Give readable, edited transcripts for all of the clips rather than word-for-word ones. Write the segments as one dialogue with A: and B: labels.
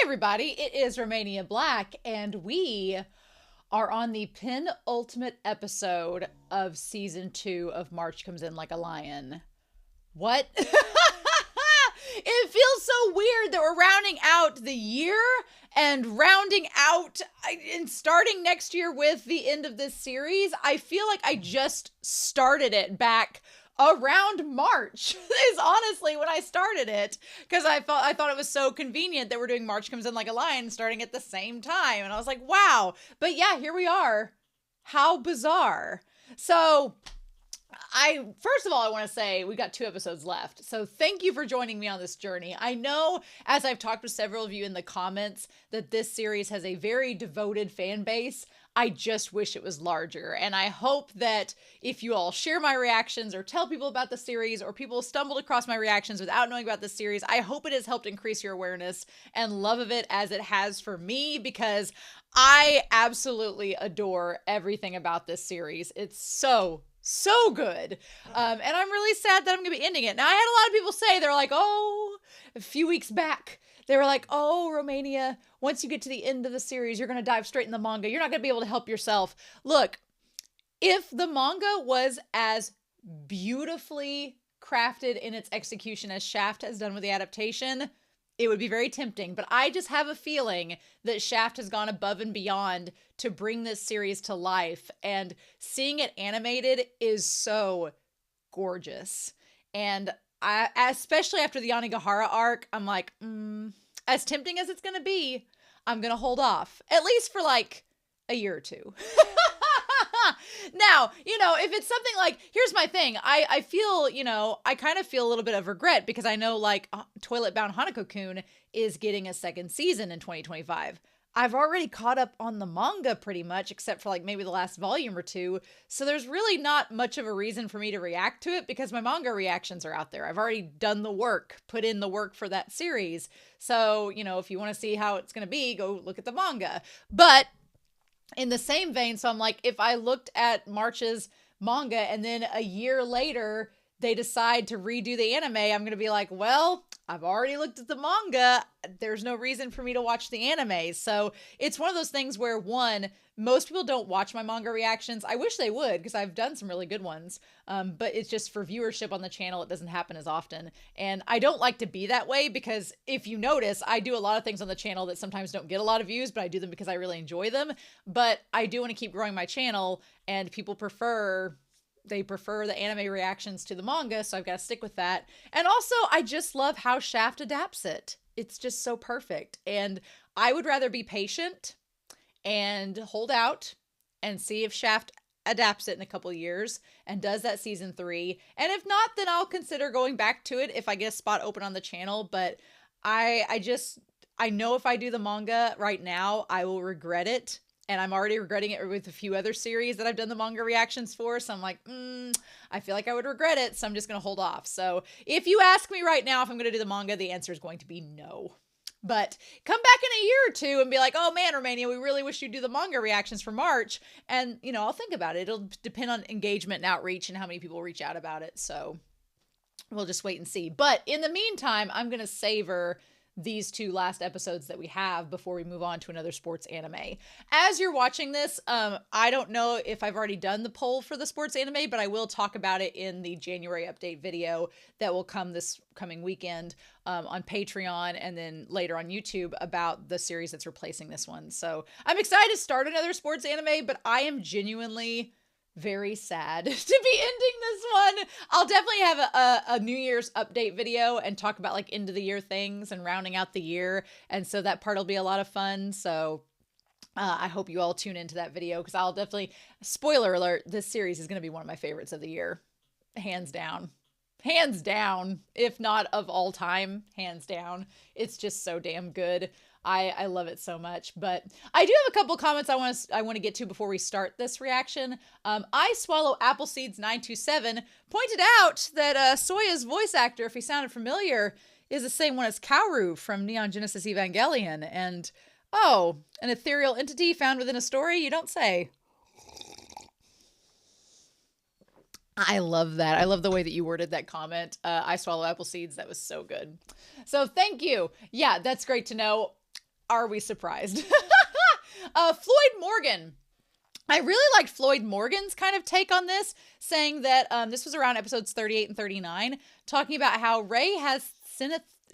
A: everybody, it is Romania Black, and we are on the penultimate episode of season 2 of March Comes In Like a Lion. What? It feels so weird that we're rounding out the year and rounding out and starting next year with the end of this series. I feel like I just started it back around March is honestly when I started it, because I thought it was so convenient that we're doing March Comes In Like a Lion starting at the same time, and I was like, wow. But yeah, here we are. How bizarre. So first of all, I want to say we got 2 episodes left. So thank you for joining me on this journey. I know, as I've talked with several of you in the comments, that this series has a very devoted fan base. I just wish it was larger. And I hope that if you all share my reactions or tell people about the series, or people stumbled across my reactions without knowing about the series, I hope it has helped increase your awareness and love of it as it has for me, because I absolutely adore everything about this series. It's so good. And I'm really sad that I'm going to be ending it. Now, I had a lot of people say, they're like, oh, a few weeks back, they were like, oh, Romania, once you get to the end of the series, you're going to dive straight in the manga. You're not going to be able to help yourself. Look, if the manga was as beautifully crafted in its execution as Shaft has done with the adaptation, it would be very tempting. But I just have a feeling that Shaft has gone above and beyond to bring this series to life. And seeing it animated is so gorgeous. And especially after the Yanagihara arc, I'm like, as tempting as it's going to be, I'm going to hold off, at least for like a year or two. Now, if it's something like, here's my thing. I feel, I kind of feel a little bit of regret, because I know like Toilet Bound Hanako-kun is getting a second season in 2025. I've already caught up on the manga pretty much, except for like maybe the last volume or 2. So there's really not much of a reason for me to react to it, because my manga reactions are out there. I've already done the work, put in the work for that series. So, if you want to see how it's going to be, go look at the manga. But in the same vein, so I'm like, if I looked at March's manga and then a year later they decide to redo the anime, I'm going to be like, well, I've already looked at the manga. There's no reason for me to watch the anime. So it's one of those things where, one, most people don't watch my manga reactions. I wish they would, because I've done some really good ones. But it's just for viewership on the channel, it doesn't happen as often. And I don't like to be that way, because if you notice, I do a lot of things on the channel that sometimes don't get a lot of views, but I do them because I really enjoy them. But I do want to keep growing my channel, and people prefer the anime reactions to the manga, so I've got to stick with that. And also, I just love how Shaft adapts it. It's just so perfect. And I would rather be patient and hold out and see if Shaft adapts it in a couple years and does that season 3. And if not, then I'll consider going back to it if I get a spot open on the channel. But I know if I do the manga right now, I will regret it. And I'm already regretting it with a few other series that I've done the manga reactions for. So I'm like, I feel like I would regret it. So I'm just going to hold off. So if you ask me right now if I'm going to do the manga, the answer is going to be no. But come back in a year or 2 and be like, oh man, Romania, we really wish you'd do the manga reactions for March. And, I'll think about it. It'll depend on engagement and outreach and how many people reach out about it. So we'll just wait and see. But in the meantime, I'm going to savor these 2 last episodes that we have before we move on to another sports anime. As you're watching this, I don't know if I've already done the poll for the sports anime, but I will talk about it in the January update video that will come this coming weekend on Patreon, and then later on YouTube, about the series that's replacing this one. So I'm excited to start another sports anime, but I am genuinely very sad to be ending this one. I'll definitely have a New Year's update video and talk about like end of the year things and rounding out the year. And so that part will be a lot of fun. So I hope you all tune into that video, because I'll definitely, spoiler alert, this series is going to be one of my favorites of the year. Hands down. Hands down. If not of all time, hands down. It's just so damn good. I love it so much. But I do have a couple comments I want to get to before we start this reaction. I Swallow Appleseeds 927 pointed out that Soya's voice actor, if he sounded familiar, is the same one as Kaoru from Neon Genesis Evangelion. And oh, an ethereal entity found within a story? You don't say. I love that. I love the way that you worded that comment. I Swallow Apple Seeds. That was so good. So thank you. Yeah, that's great to know. are we surprised? Floyd Morgan. I really liked Floyd Morgan's kind of take on this, saying that this was around episodes 38 and 39, talking about how Ray has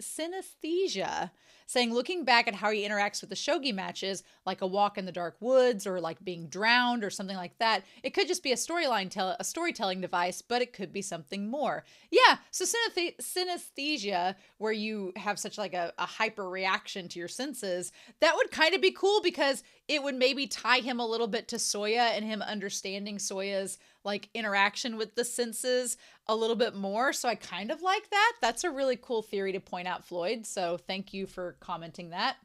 A: synesthesia, saying looking back at how he interacts with the shogi matches, like a walk in the dark woods or like being drowned or something like that, it could just be a storytelling device, but it could be something more. Yeah, so synesthesia, where you have such like a hyper reaction to your senses, that would kind of be cool because it would maybe tie him a little bit to Soya and him understanding Soya's like interaction with the senses a little bit more. So I kind of like that. That's a really cool theory to point out, Floyd. So thank you for commenting that.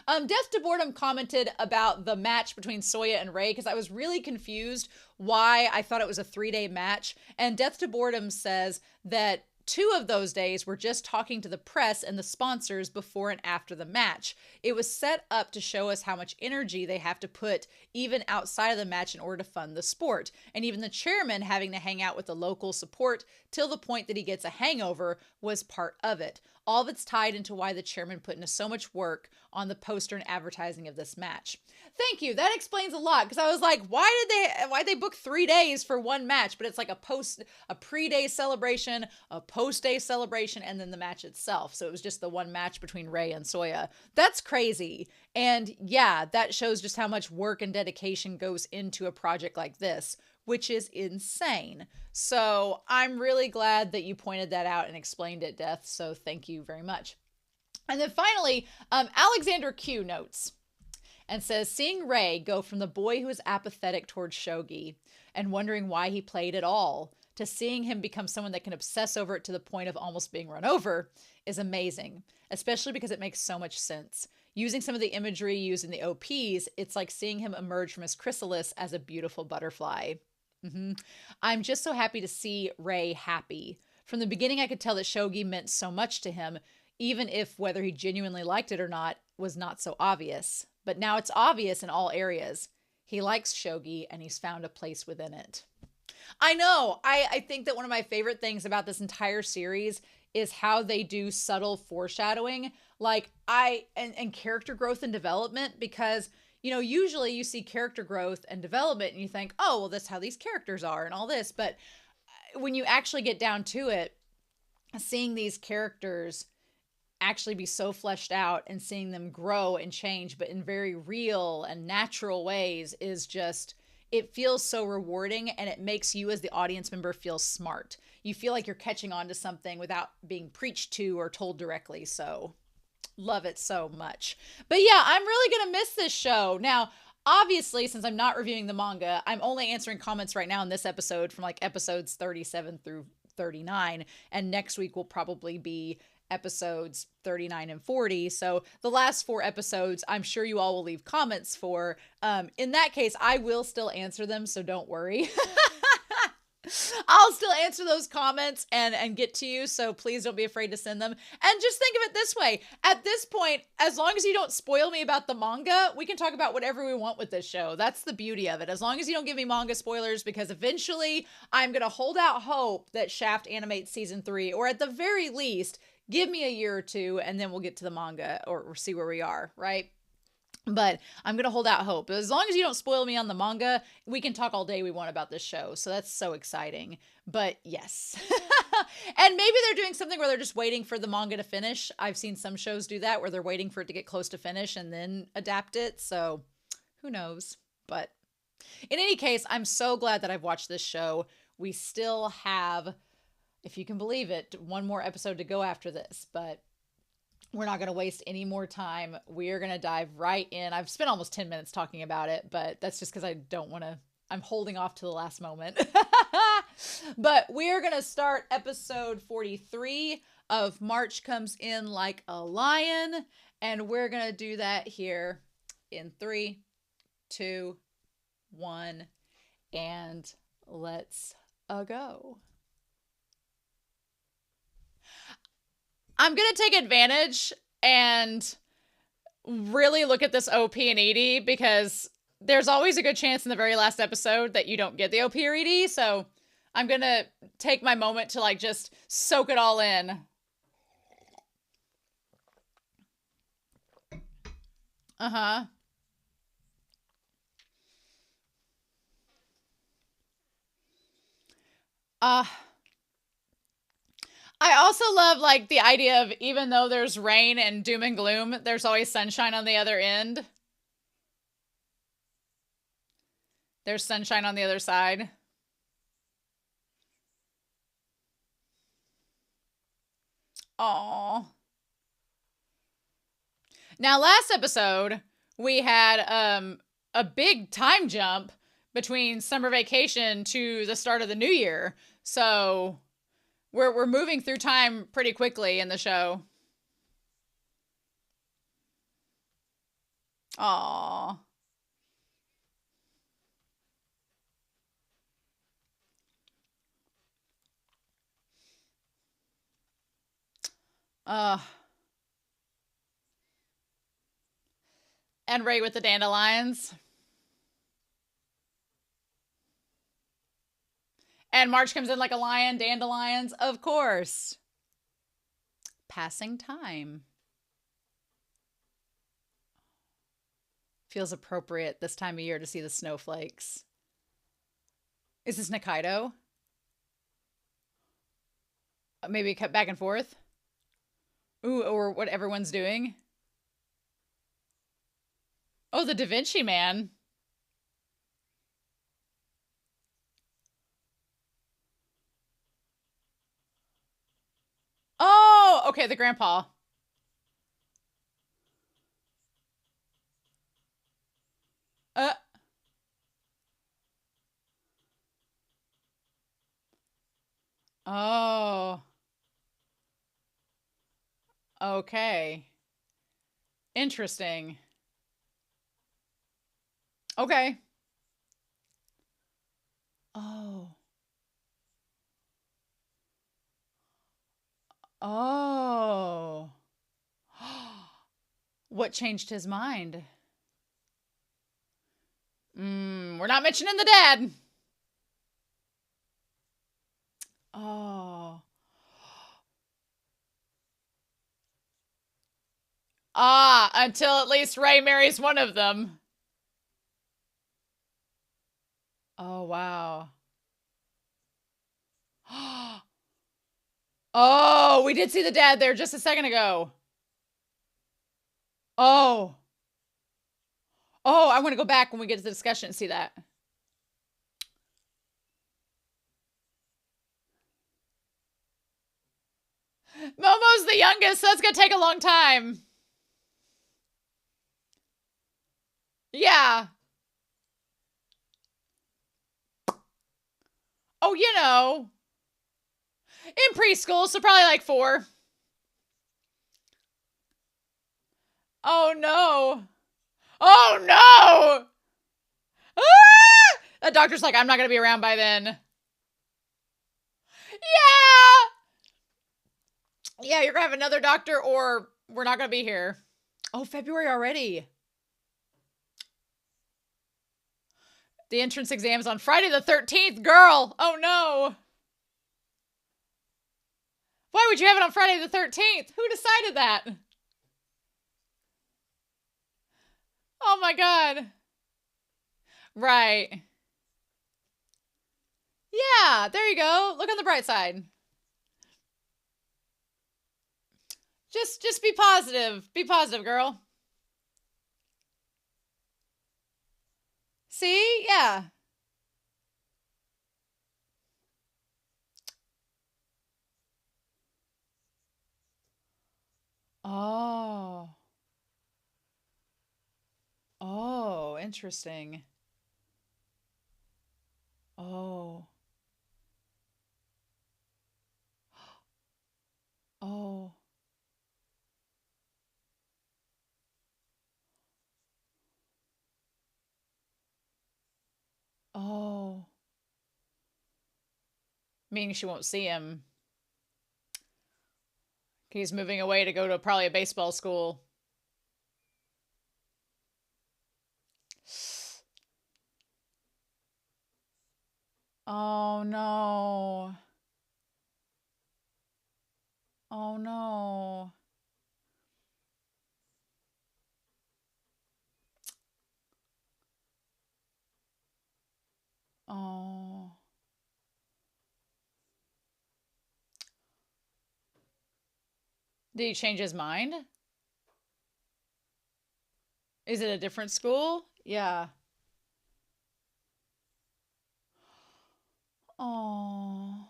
A: Death to Boredom commented about the match between Soya and Ray because I was really confused why I thought it was a 3-day match. And Death to Boredom says that 2 of those days were just talking to the press and the sponsors before and after the match. It was set up to show us how much energy they have to put even outside of the match in order to fund the sport. And even the chairman having to hang out with the local support till the point that he gets a hangover was part of it. All of it's tied into why the chairman put in so much work on the poster and advertising of this match. Thank you. That explains a lot because I was like, why'd they book 3 days for one match? But it's like a pre-day celebration, a post-day celebration, and then the match itself. So it was just the one match between Ray and Soya. That's crazy. And yeah, that shows just how much work and dedication goes into a project like this, which is insane. So I'm really glad that you pointed that out and explained it, Death. So thank you very much. And then finally, Alexander Q notes and says, seeing Ray go from the boy who is apathetic towards shogi and wondering why he played at all to seeing him become someone that can obsess over it to the point of almost being run over is amazing, especially because it makes so much sense. Using some of the imagery used in the OPs, it's like seeing him emerge from his chrysalis as a beautiful butterfly. I'm just so happy to see Ray happy. From the beginning, I could tell that shogi meant so much to him, even if whether he genuinely liked it or not was not so obvious. But now it's obvious in all areas. He likes shogi and he's found a place within it. I know. I think that one of my favorite things about this entire series is how they do subtle foreshadowing, like and character growth and development, because usually you see character growth and development and you think, oh, well, that's how these characters are and all this. But when you actually get down to it, seeing these characters actually be so fleshed out and seeing them grow and change, but in very real and natural ways, is just, it feels so rewarding, and it makes you as the audience member feel smart. You feel like you're catching on to something without being preached to or told directly. So love it so much. But yeah, I'm really going to miss this show. Now, obviously, since I'm not reviewing the manga, I'm only answering comments right now in this episode from like episodes 37 through 39. And next week will probably be episodes 39 and 40. So the last 4 episodes, I'm sure you all will leave comments for. In that case, I will still answer them, so don't worry. I'll still answer those comments and get to you, so please don't be afraid to send them. And just think of it this way. At this point, as long as you don't spoil me about the manga, we can talk about whatever we want with this show. That's the beauty of it. As long as you don't give me manga spoilers, because eventually I'm going to hold out hope that Shaft animates season 3, or at the very least, give me a year or 2, and then we'll get to the manga or see where we are, right? But I'm going to hold out hope. As long as you don't spoil me on the manga, we can talk all day we want about this show. So that's so exciting. But yes. And maybe they're doing something where they're just waiting for the manga to finish. I've seen some shows do that, where they're waiting for it to get close to finish and then adapt it. So who knows? But in any case, I'm so glad that I've watched this show. We still have, if you can believe it, 1 more episode to go after this. But we're not going to waste any more time. We are going to dive right in. I've spent almost 10 minutes talking about it, but that's just because I don't want to, I'm holding off to the last moment. But we are going to start episode 43 of March Comes In Like a Lion. And we're going to do that here in 3, 2, 1, and let's go. I'm going to take advantage and really look at this OP and ED, because there's always a good chance in the very last episode that you don't get the OP or ED. So I'm going to take my moment to like just soak it all in. Uh-huh. Uh I also love like the idea of even though there's rain and doom and gloom, there's always sunshine on the other end. There's sunshine on the other side. Aww. Now, last episode, we had a big time jump between summer vacation to the start of the new year. So we're moving through time pretty quickly in the show. Aww. Uh and Ray with the dandelions. And March comes in like a lion, dandelions, of course. Passing time. Feels appropriate this time of year to see the snowflakes. Is this Nikaido? Maybe cut back and forth? Ooh, or what everyone's doing? Oh, the Da Vinci Man. Oh, okay, the grandpa. Uh, oh, okay. Interesting. Okay. Oh. Oh. What changed his mind? We're not mentioning the dad. Oh. Ah, until at least Ray marries one of them. Oh, wow. Oh, we did see the dad there just a second ago. Oh. Oh, I want to go back when we get to the discussion and see that. Momo's the youngest, so that's going to take a long time. Yeah. Oh, you know. In preschool, so probably like 4. Oh, no. Oh, no. Ah! The doctor's like, I'm not going to be around by then. Yeah. Yeah, you're going to have another doctor or we're not going to be here. Oh, February already. The entrance exam's on Friday the 13th, girl. Oh, no. Why would you have it on Friday the 13th? Who decided that? Oh, my God. Right. Yeah, there you go. Look on the bright side. Just be positive. Be positive, girl. See? Yeah. Oh. Oh, interesting. Oh. Oh. Oh. Meaning she won't see him. He's moving away to go to probably a baseball school. Oh no. Oh no. Did he change his mind? Is it a different school? Yeah. Oh.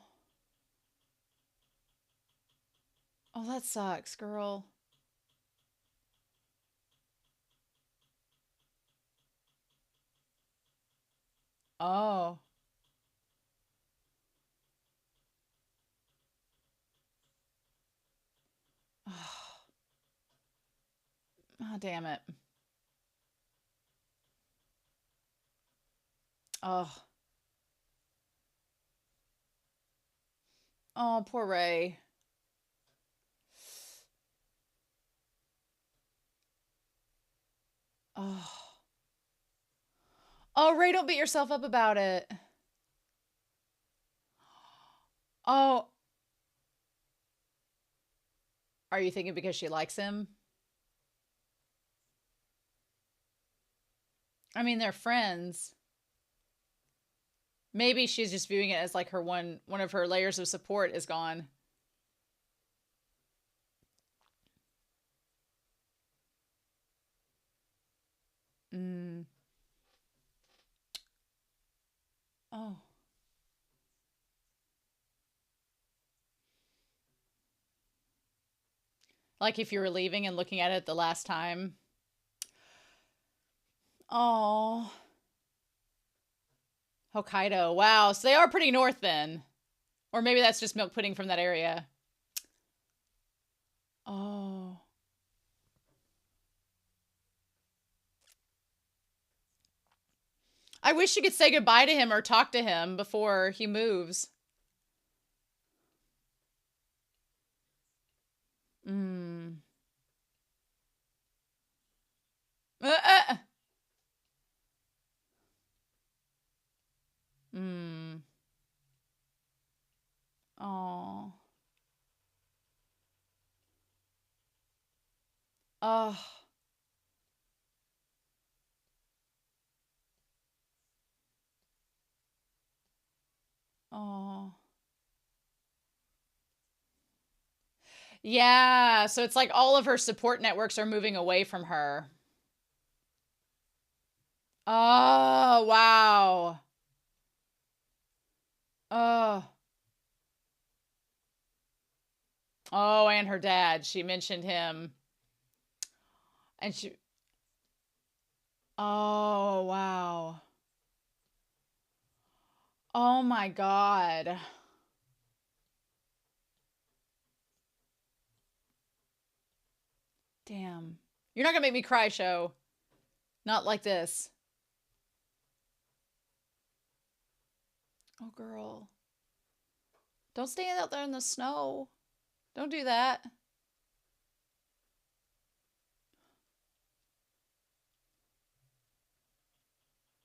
A: Oh, that sucks, girl. Oh. Oh, damn it. Oh. Oh, poor Ray. Oh. Oh, Ray, don't beat yourself up about it. Oh, are you thinking because she likes him? I mean, they're friends. Maybe she's just viewing it as like her one of her layers of support is gone. Mm. Oh. Like if you were leaving and looking at it the last time. Oh. Hokkaido. Wow. So they are pretty north then. Or maybe that's just milk pudding from that area. Oh. I wish you could say goodbye to him or talk to him before he moves. Mm. Uh, uh. Mm. Oh. Oh. Oh. Yeah. So it's like all of her support networks are moving away from her. Oh, wow. Oh. Oh, and her dad. She mentioned him. And she. Oh, wow. Oh my God. Damn. You're not gonna make me cry, show. Not like this. Oh, girl. Don't stand out there in the snow. Don't do that.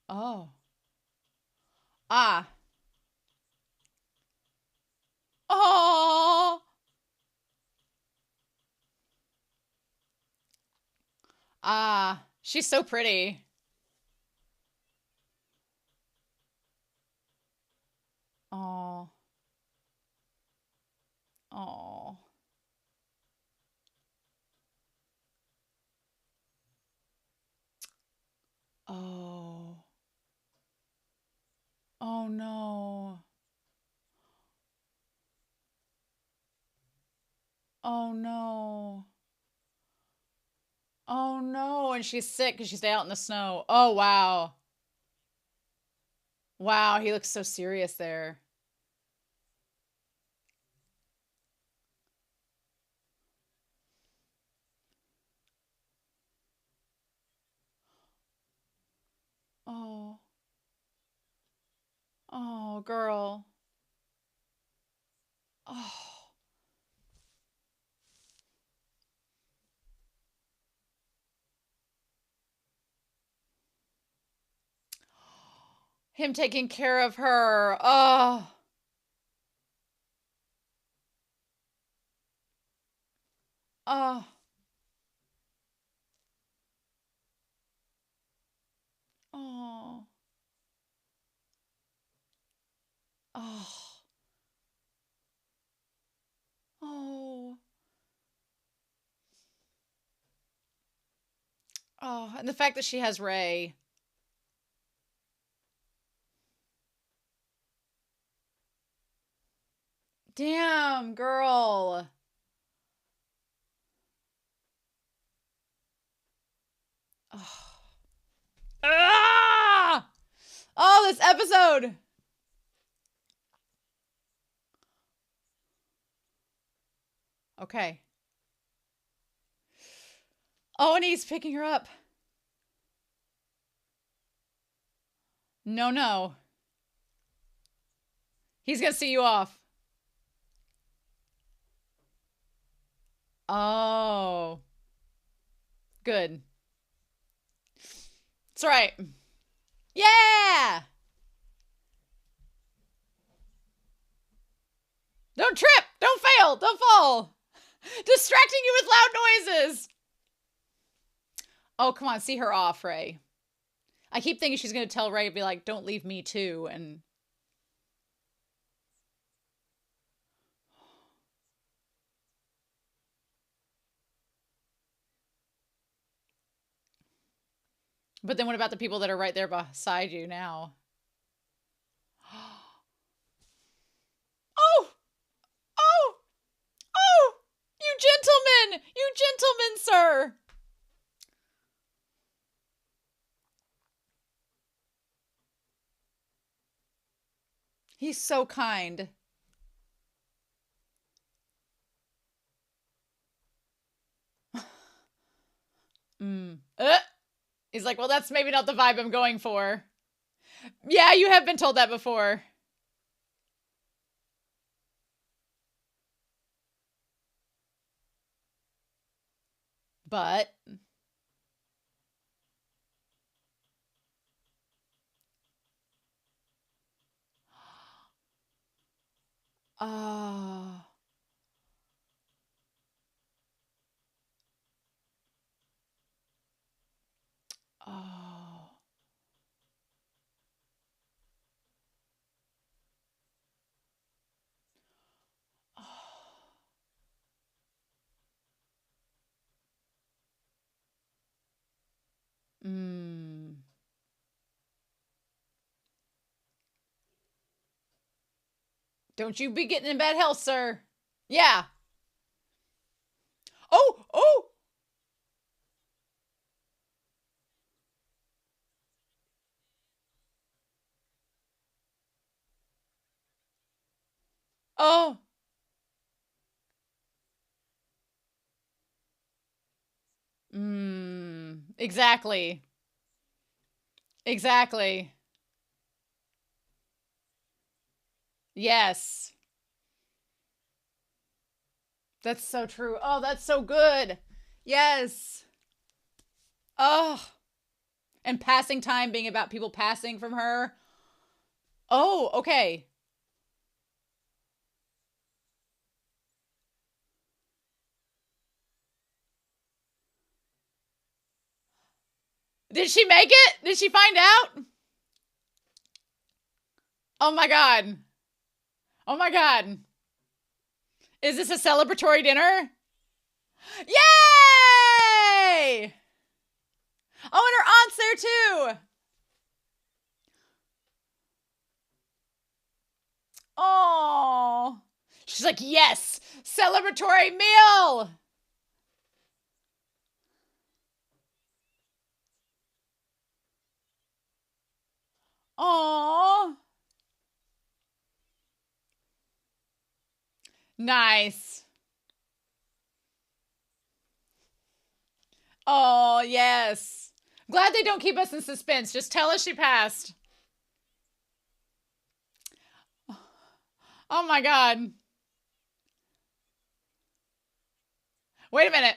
A: Oh. Ah. Oh. Ah. She's so pretty. Oh. Oh. Oh. Oh no. Oh no. Oh no. And she's sick because she's out in the snow. Oh wow. Wow, he looks so serious there. Oh. Oh, girl. Oh. Him taking care of her. Oh. Oh. Oh. Oh. Oh. Oh, and the fact that she has Ray. Damn, girl. Oh. Ah! Oh, this episode. Okay. Oh, and he's picking her up. No, no. He's gonna see you off. Oh. Good. That's right. Yeah! Don't trip! Don't fail! Don't fall! Distracting you with loud noises! Oh, come on. See her off, Ray. I keep thinking she's going to tell Ray, be like, don't leave me too, and... But then what about the people that are right there beside you now? Oh! Oh! Oh! You gentlemen! You gentlemen, sir! He's so kind. He's like, well, that's maybe not the vibe I'm going for. Yeah, you have been told that before. But... Oh... Oh... Mm. Don't you be getting in bad health, sir. Yeah. Oh, oh. Oh. Exactly. Exactly. Yes. That's so true. Oh, that's so good. Yes. Oh. And passing time being about people passing from her. Oh, okay. Did she make it? Did she find out? Oh my god. Oh my god. Is this a celebratory dinner? Yay! Oh, and her aunt's there too. Oh. She's like, yes, celebratory meal. Oh. Nice. Oh, yes. Glad they don't keep us in suspense. Just tell us she passed. Oh my god. Wait a minute.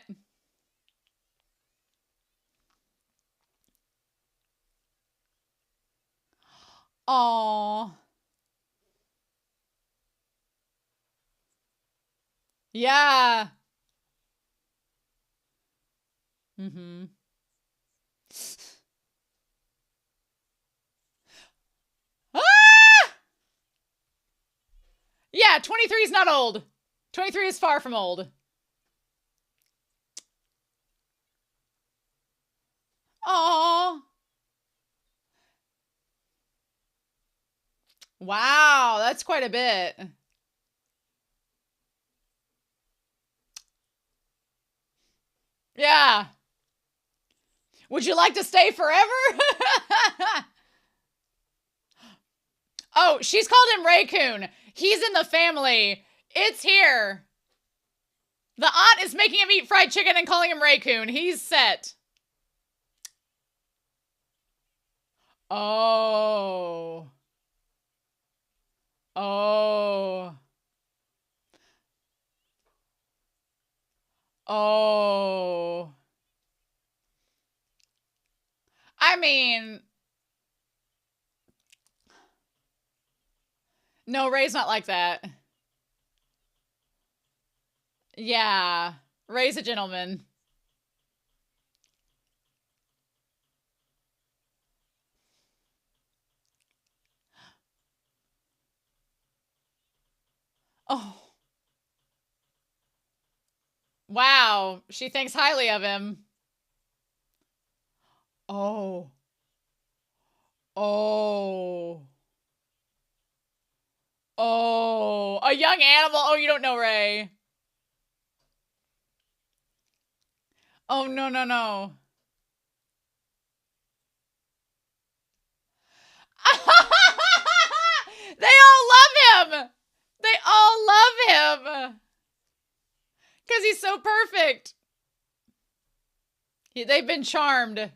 A: Oh. Yeah. Mm-hmm. Ah! Yeah, 23 is not old. 23 is far from old. Wow, that's quite a bit. Yeah. Would you like to stay forever? Oh, she's called him Raccoon. He's in the family. It's here. The aunt is making him eat fried chicken and calling him Raccoon. He's set. Oh. Oh. Oh. I mean, no, Ray's not like that. Yeah. Ray's a gentleman. Oh. Wow. She thinks highly of him. Oh. Oh. Oh. A young animal. Oh, you don't know Ray. Oh, no, no, no. They all love him. They all love him. Because he's so perfect. They've been charmed.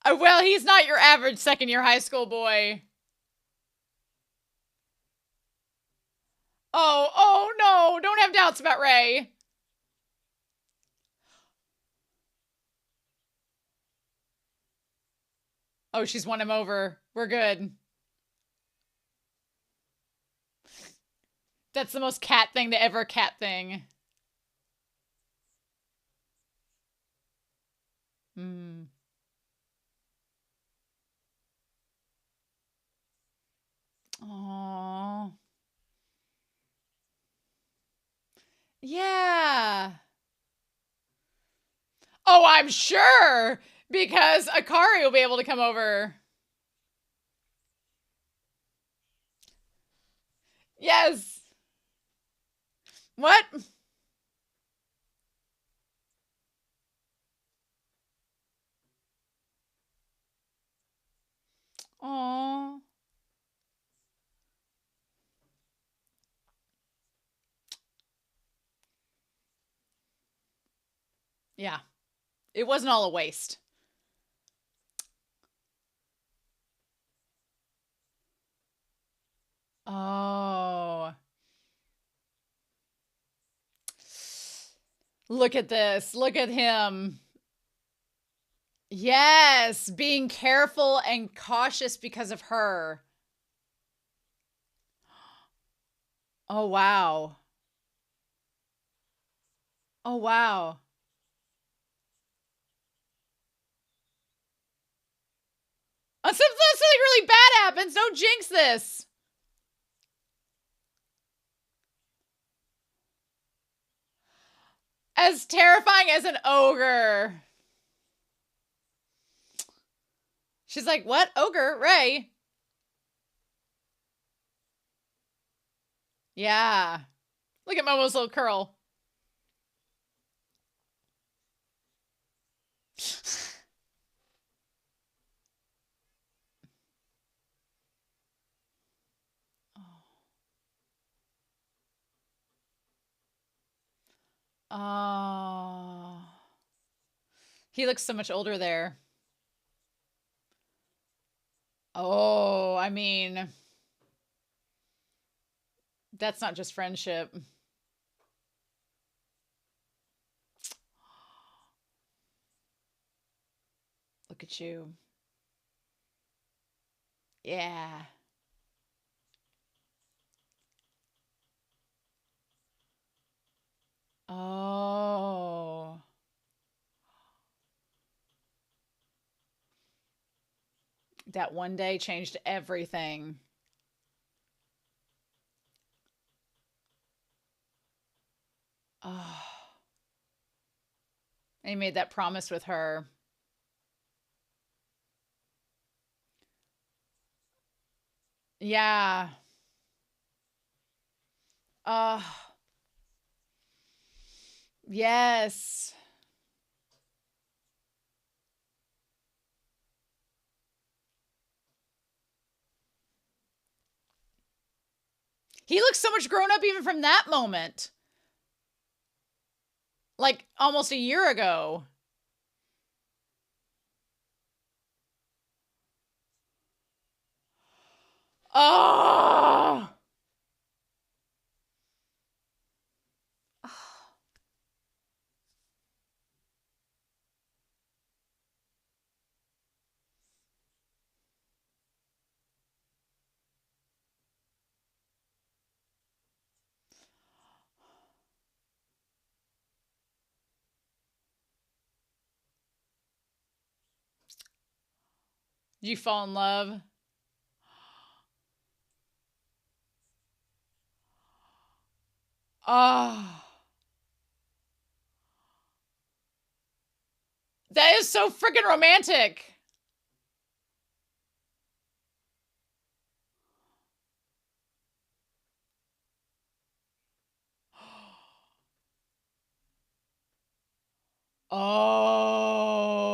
A: Well, he's not your average second-year high school boy. Oh, oh no. Don't have doubts about Ray. Oh, she's won him over. We're good. That's the most cat thing to ever cat thing. Hmm. Aww. Yeah. Oh, I'm sure. Because Akari will be able to come over. Yes. What? Aww. Yeah. It wasn't all a waste. Oh. Look at this. Look at him. Yes. Being careful and cautious because of her. Oh, wow. Oh, wow. Something really bad happens. Don't jinx this. As terrifying as an ogre. She's like, what? Ogre? Ray? Yeah. Look at Momo's little curl. Oh. He looks so much older there. Oh, I mean, that's not just friendship. Look at you. Yeah. Oh. That one day changed everything. Oh. And he made that promise with her. Yeah. Uh, yes. He looks so much grown up even from that moment. Like almost a year ago. Oh. Did you fall in love? Oh. That is so freaking romantic. Oh.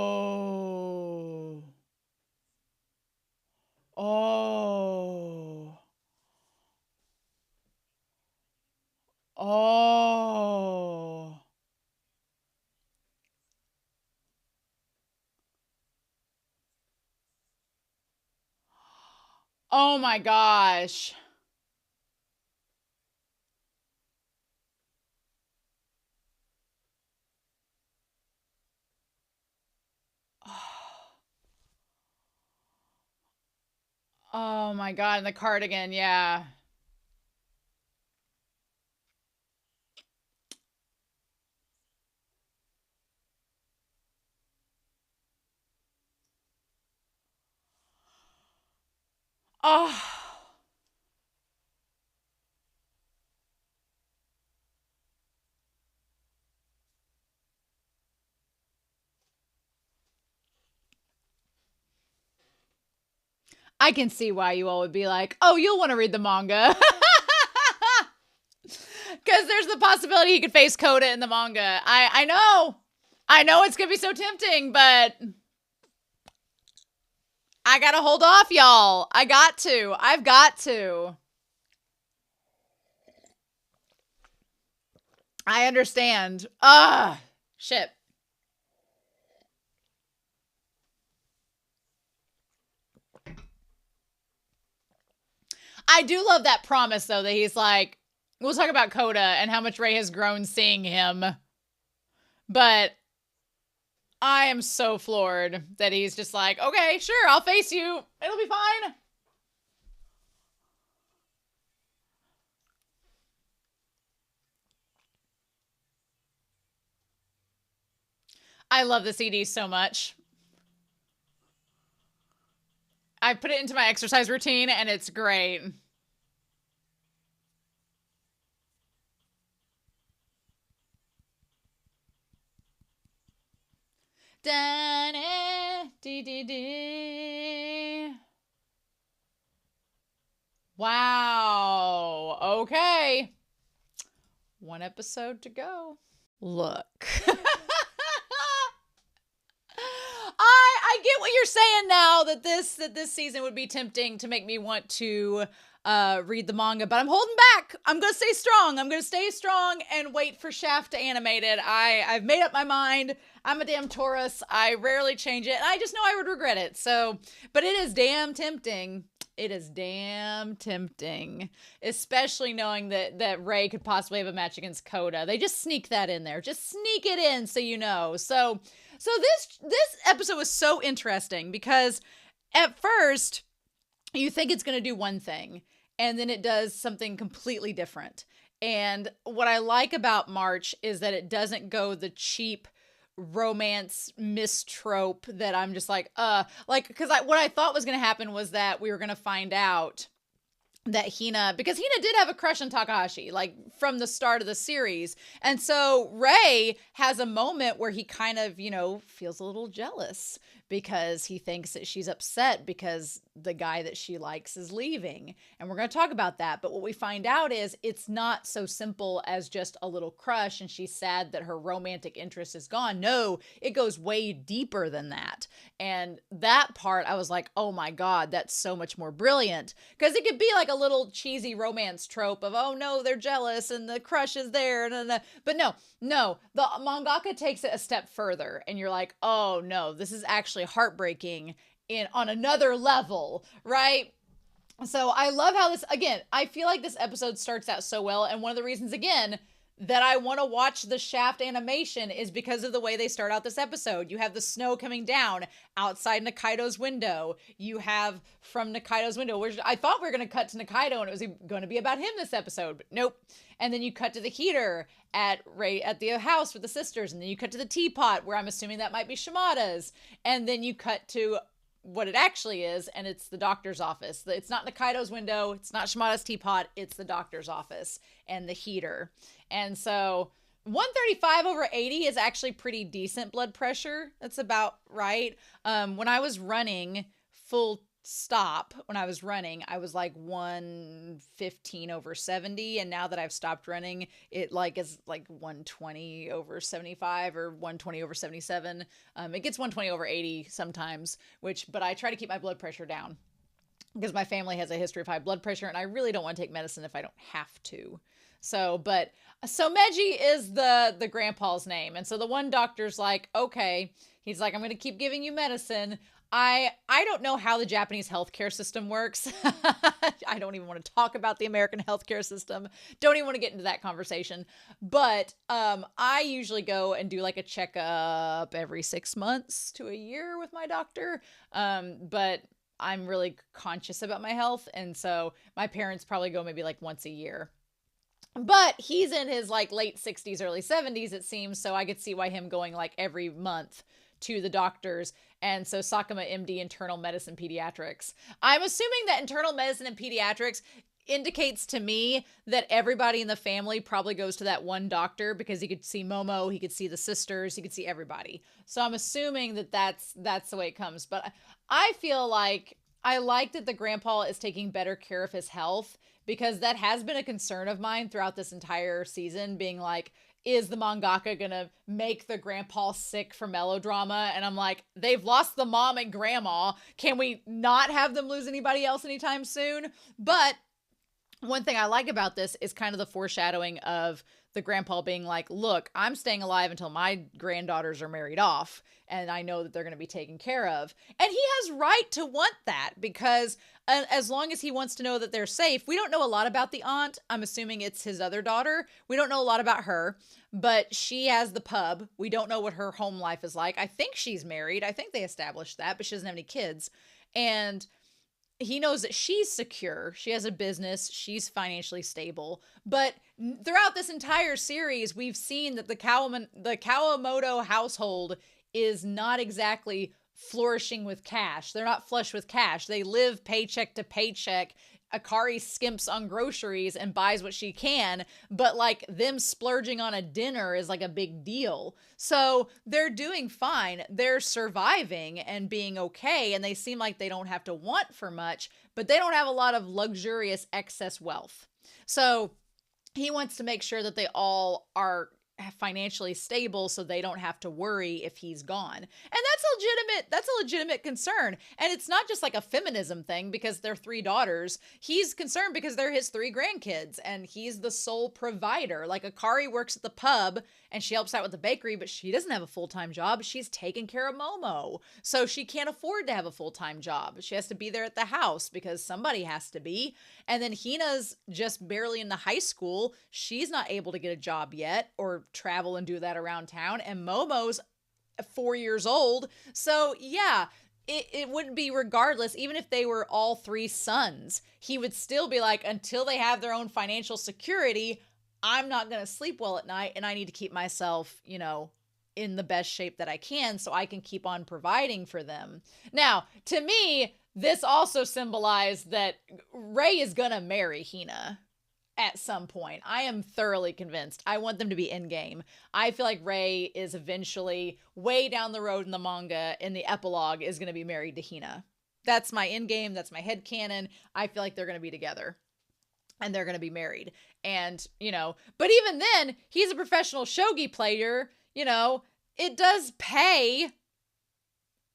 A: Oh. Oh. Oh my gosh. Oh my god, and the cardigan, yeah. Oh. I can see why you all would be like, oh, you'll want to read the manga. Because there's the possibility he could face Coda in the manga. I know. I know it's going to be so tempting, but I got to hold off, y'all. I got to. I've got to. I understand. Shit. I do love that promise, though, that he's like, we'll talk about Coda and how much Ray has grown seeing him. But I am so floored that he's just like, okay, sure, I'll face you. It'll be fine. I love the CD so much. I put it into my exercise routine and it's great. Wow. Okay. One episode to go. Look. I get what you're saying now that this season would be tempting to make me want to read the manga, but I'm holding back. I'm gonna stay strong. I'm gonna stay strong and wait for Shaft to animate it. I've made up my mind. I'm a damn Taurus. I rarely change it, and I just know I would regret it. So, but it is damn tempting. It is damn tempting, especially knowing that Ray could possibly have a match against Coda. They just sneak that in there. Just sneak it in so you know. So this episode was so interesting because at first you think it's going to do one thing and then it does something completely different. And what I like about March is that it doesn't go the cheap romance mistrope that I'm just like because what I thought was going to happen was that we were going to find out that Hina, because Hina did have a crush on Takahashi, like from the start of the series. And so Ray has a moment where he kind of, feels a little jealous because he thinks that she's upset because the guy that she likes is leaving. And we're going to talk about that. But what we find out is it's not so simple as just a little crush and she's sad that her romantic interest is gone. No, it goes way deeper than that. And that part, I was like, oh my God, that's so much more brilliant. Because it could be like a little cheesy romance trope of, oh no, they're jealous and the crush is there. But no, the mangaka takes it a step further and you're like, oh no, this is actually heartbreaking on another level, right? So I love how this, again, I feel like this episode starts out so well. And one of the reasons, again, that I want to watch the Shaft animation is because of the way they start out this episode. You have the snow coming down outside Nikaido's window. You have from Nikaido's window, which I thought we were going to cut to Nikaido and it was going to be about him this episode, but nope. And then you cut to the heater at the house with the sisters. And then you cut to the teapot where I'm assuming that might be Shimada's. And then you cut to what it actually is, and it's the doctor's office. It's not Nikaido's window, it's not Shimada's teapot, it's the doctor's office and the heater. And so 135/80 is actually pretty decent blood pressure. That's about right. When I was running full stop, I was like 115/70. And now that I've stopped running, it is like 120/75 or 120/77. It gets 120/80 sometimes, but I try to keep my blood pressure down because my family has a history of high blood pressure and I really don't want to take medicine if I don't have to. So Meiji is the grandpa's name. And so the one doctor's like, okay, he's like, I'm going to keep giving you medicine. I don't know how the Japanese healthcare system works. I don't even want to talk about the American healthcare system. Don't even want to get into that conversation. But I usually go and do like a checkup every 6 months to a year with my doctor. But I'm really conscious about my health. And so my parents probably go maybe like once a year. But he's in his like late 60s, early 70s, it seems. So I could see why him going like every month to the doctors. And so Sakuma MD, internal medicine pediatrics. I'm assuming that internal medicine and pediatrics indicates to me that everybody in the family probably goes to that one doctor because he could see Momo, he could see the sisters, he could see everybody. So I'm assuming that that's the way it comes. But I feel like I like that the grandpa is taking better care of his health because that has been a concern of mine throughout this entire season, being like, is the mangaka gonna make the grandpa sick for melodrama? And I'm like, they've lost the mom and grandma. Can we not have them lose anybody else anytime soon? But one thing I like about this is kind of the foreshadowing of the grandpa being like, look, I'm staying alive until my granddaughters are married off, and I know that they're going to be taken care of. And he has right to want that because as long as he wants to know that they're safe, we don't know a lot about the aunt. I'm assuming it's his other daughter. We don't know a lot about her, but she has the pub. We don't know what her home life is like. I think she's married. I think they established that, but she doesn't have any kids. And he knows that she's secure. She has a business. She's financially stable. But throughout this entire series, we've seen that the Kawamoto household is not exactly flourishing with cash. They're not flush with cash. They live paycheck to paycheck. Akari skimps on groceries and buys what she can, but like them splurging on a dinner is like a big deal. So they're doing fine. They're surviving and being okay. And they seem like they don't have to want for much, but they don't have a lot of luxurious excess wealth. So he wants to make sure that they all are financially stable so they don't have to worry if he's gone. And that's a legitimate concern. And it's not just like a feminism thing because they're 3 daughters. He's concerned because they're his 3 grandkids and he's the sole provider. Like Akari works at the pub and she helps out with the bakery, but she doesn't have a full-time job. She's taking care of Momo. So she can't afford to have a full-time job. She has to be there at the house because somebody has to be. And then Hina's just barely in the high school. She's not able to get a job yet or travel and do that around town. And Momo's 4 years old. So yeah, it wouldn't be regardless. Even if they were all 3 sons, he would still be like, until they have their own financial security, I'm not going to sleep well at night. And I need to keep myself, in the best shape that I can so I can keep on providing for them. Now, to me, this also symbolized that Ray is gonna marry Hina at some point. I am thoroughly convinced. I want them to be in game. I feel like Ray is eventually way down the road in the manga, in the epilogue, is going to be married to Hina. That's my end game. That's my headcanon. I feel like they're going to be together and they're going to be married. And, but even then, he's a professional shogi player. It does pay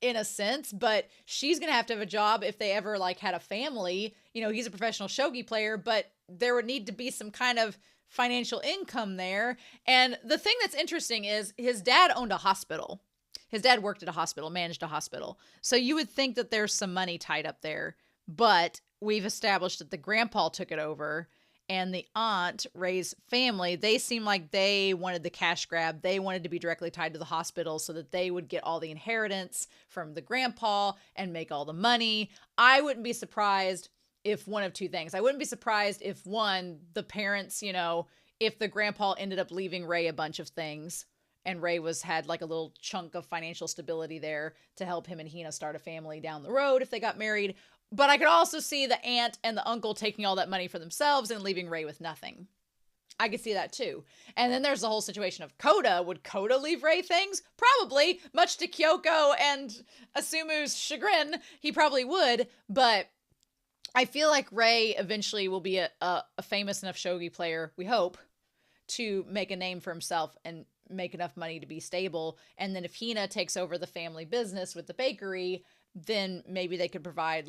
A: in a sense, but she's going to have a job if they ever had a family. He's a professional shogi player, but there would need to be some kind of financial income there. And the thing that's interesting is his dad owned a hospital. His dad worked at a hospital, managed a hospital. So you would think that there's some money tied up there, but we've established that the grandpa took it over, and the aunt, Ray's family, they seem like they wanted the cash grab. They wanted to be directly tied to the hospital so that they would get all the inheritance from the grandpa and make all the money. I wouldn't be surprised if one of two things. I wouldn't be surprised if, one, the parents, if the grandpa ended up leaving Ray a bunch of things and Ray had a little chunk of financial stability there to help him and Hina start a family down the road if they got married. But I could also see the aunt and the uncle taking all that money for themselves and leaving Ray with nothing. I could see that too. And then there's the whole situation of Koda. Would Koda leave Ray things? Probably, much to Kyoko and Asumu's chagrin. He probably would, but I feel like Ray eventually will be a famous enough shogi player, we hope, to make a name for himself and make enough money to be stable. And then if Hina takes over the family business with the bakery, then maybe they could provide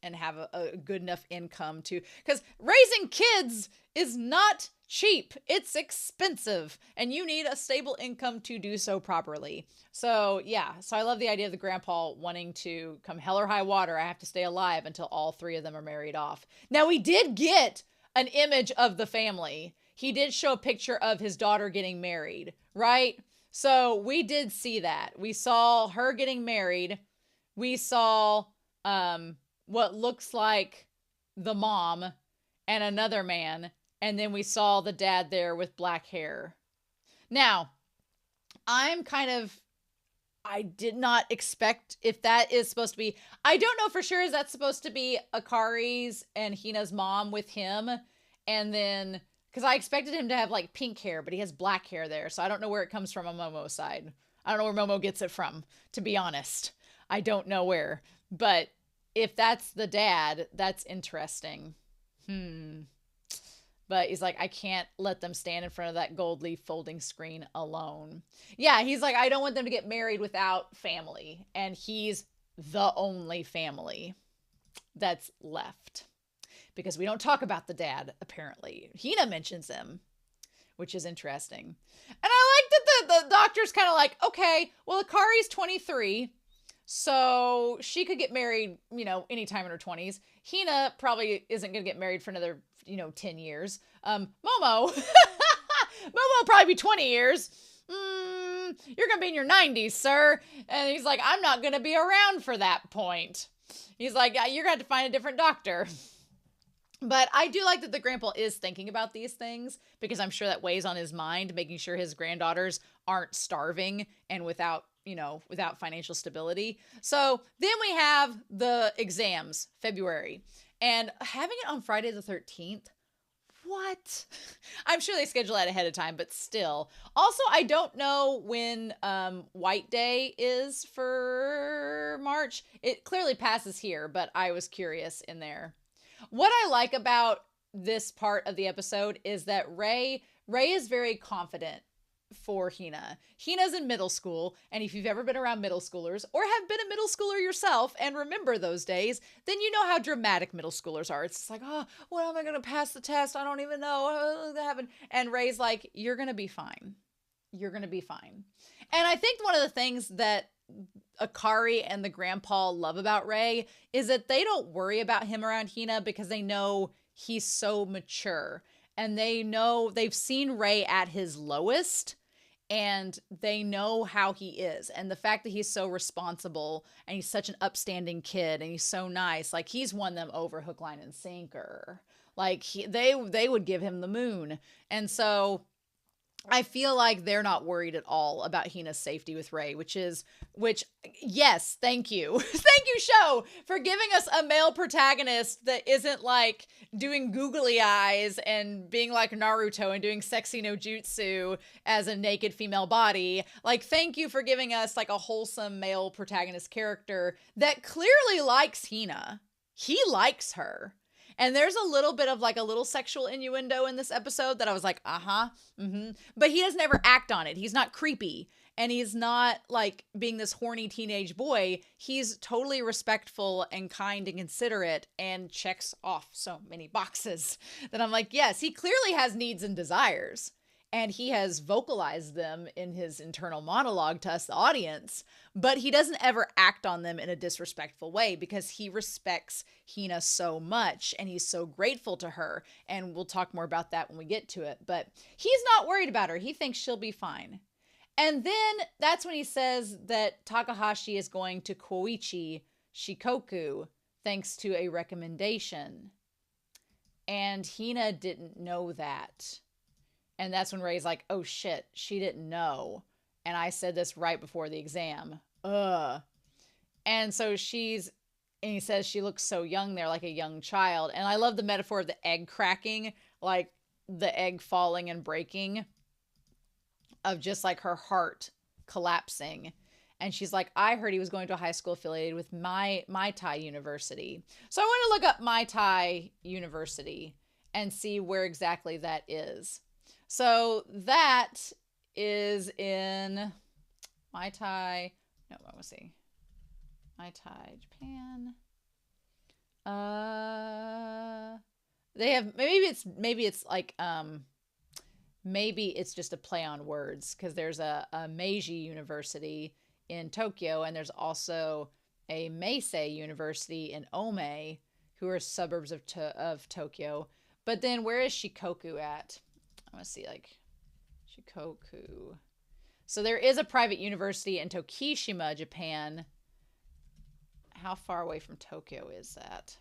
A: and have a good enough income to, because raising kids is not cheap. It's expensive, and you need a stable income to do so properly. So yeah, so I love the idea of the grandpa wanting to, come hell or high water, I have to stay alive until all three of them are married off. Now, we did get an image of the family. He did show a picture of his daughter getting married, right? So we did see that. We saw her getting married. We saw what looks like the mom and another man. And then we saw the dad there with black hair. Now, I did not expect if that is supposed to be, I don't know for sure, is that supposed to be Akari's and Hina's mom with him? And then, because I expected him to have pink hair, but he has black hair there. So I don't know where it comes from on Momo's side. I don't know where Momo gets it from, to be honest. I don't know where. But if that's the dad, that's interesting. But he's I can't let them stand in front of that gold leaf folding screen alone. Yeah, he's I don't want them to get married without family. And he's the only family that's left. Because we don't talk about the dad, apparently. Hina mentions him, which is interesting. And I like that the doctor's kind of okay, well, Akari's 23, so she could get married, anytime in her 20s. Hina probably isn't going to get married for another 10 years. Momo, Momo will probably be 20 years. You're going to be in your 90s, sir. And he's I'm not going to be around for that point. He's you're going to have to find a different doctor. But I do like that the grandpa is thinking about these things, because I'm sure that weighs on his mind, making sure his granddaughters aren't starving and without financial stability. So then we have the exams, February. And having it on Friday the 13th, what? I'm sure they schedule that ahead of time, but still. Also, I don't know when White Day is for March. It clearly passes here, but I was curious in there. What I like about this part of the episode is that Ray is very confident for Hina. Hina's in middle school, and if you've ever been around middle schoolers or have been a middle schooler yourself and remember those days, then you know how dramatic middle schoolers are. It's oh, when am I going to pass the test? I don't even know that happened. And Ray's you're going to be fine. You're going to be fine. And I think one of the things that Akari and the grandpa love about Ray is that they don't worry about him around Hina, because they know he's so mature, and they know they've seen Ray at his lowest, and they know how he is. And the fact that he's so responsible and he's such an upstanding kid and he's so nice, he's won them over hook, line, and sinker. They would give him the moon. And so I feel like they're not worried at all about Hina's safety with Ray, which, yes, thank you. Thank you, show, for giving us a male protagonist that isn't like doing googly eyes and being like Naruto and doing sexy no jutsu as a naked female body. Like, thank you for giving us like a wholesome male protagonist character that clearly likes Hina. He likes her. And there's a little bit of like a little sexual innuendo in this episode that I was like, but he doesn't ever act on it. He's not creepy. And he's not like being this horny teenage boy. He's totally respectful and kind and considerate and checks off so many boxes that I'm like, yes, he clearly has needs and desires. And he has vocalized them in his internal monologue to us, the audience, but he doesn't ever act on them in a disrespectful way because he respects Hina so much and he's so grateful to her. And we'll talk more about that when we get to it, but he's not worried about her. He thinks she'll be fine. And then that's when he says that Takahashi is going to Koichi Shikoku thanks to a recommendation. And Hina didn't know that. And that's when Ray's like, oh shit, she didn't know. And I said this right before the exam. And so and he says she looks so young there, like a young child. And I love the metaphor of the egg cracking, like the egg falling and breaking, of just like her heart collapsing. And she's like, I heard he was going to a high school affiliated with Mai Tai University. So I want to look up Mai Tai University and see where exactly that is. So that is in Mai Tai. No, let me see. Mai Tai, Japan. They have maybe it's like maybe it's just a play on words because there's a Meiji University in Tokyo and there's also a Meisei University in Ome, who are suburbs of Tokyo. But then where is Shikoku at? I want to see like Shikoku. So there is a private university in Tokishima, Japan. How far away from Tokyo is that?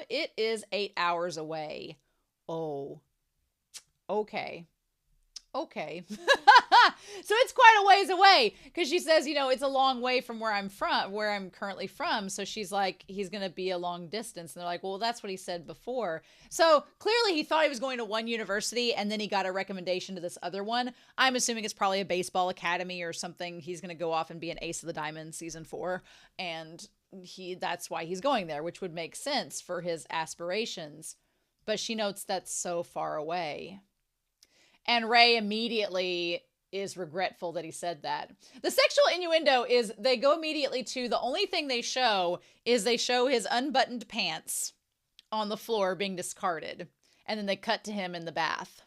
A: It is 8 hours away. Oh, okay. So it's quite a ways away because she says, it's a long way from where I'm currently from. So she's like, he's going to be a long distance. And they're like, well, that's what he said before. So clearly he thought he was going to one university and then he got a recommendation to this other one. I'm assuming it's probably a baseball academy or something. He's going to go off and be an Ace of the Diamond season 4. And that's why he's going there, which would make sense for his aspirations. But she notes that's so far away. And Ray immediately is regretful that he said that. The sexual innuendo is they go immediately to the only thing they show is they show his unbuttoned pants on the floor being discarded. And then they cut to him in the bath.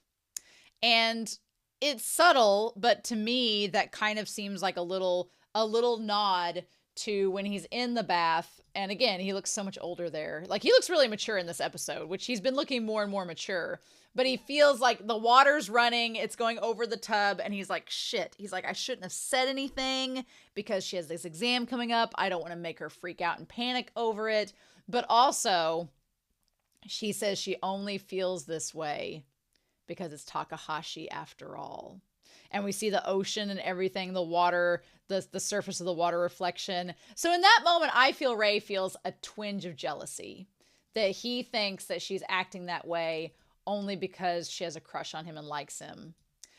A: And it's subtle, but to me, that kind of seems like a little nod to when he's in the bath. And again, he looks so much older there. Like he looks really mature in this episode, which he's been looking more and more mature. But he feels like the water's running, it's going over the tub, and he's like, shit. He's like, I shouldn't have said anything because she has this exam coming up. I don't want to make her freak out and panic over it. But also, she says she only feels this way because it's Takahashi after all. And we see the ocean and everything, the water, the surface of the water reflection. So in that moment, I feel Ray feels a twinge of jealousy that he thinks that she's acting that way only because she has a crush on him and likes him.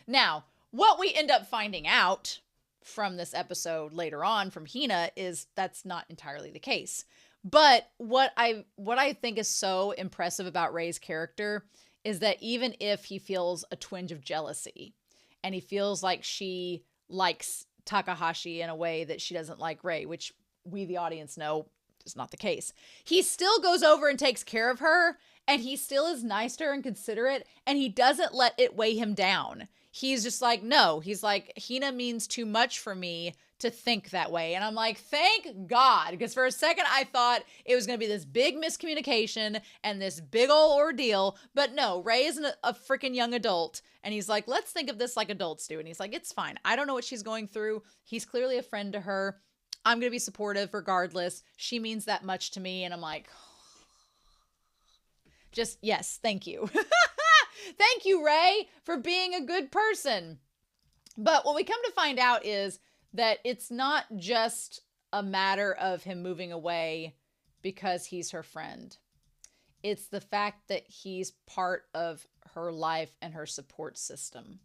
A: Now, what we end up finding out from this episode later on from Hina is that's not entirely the case. But what I think is so impressive about Ray's character is that even if he feels a twinge of jealousy and he feels like she likes Takahashi in a way that she doesn't like Ray, which we, the audience, know is not the case, he still goes over and takes care of her. And he still is nice to her and considerate, and he doesn't let it weigh him down. He's just like, no. He's like, Hina means too much for me to think that way. And I'm like, thank God. Because for a second, I thought it was going to be this big miscommunication and this big old ordeal. But no, Ray isn't a freaking young adult. And he's like, let's think of this like adults do. And he's like, it's fine. I don't know what she's going through. He's clearly a friend to her. I'm going to be supportive regardless. She means that much to me. And I'm like, just, yes, thank you. Thank you, Ray, for being a good person. But what we come to find out is that it's not just a matter of him moving away because he's her friend. It's the fact that he's part of her life and her support system.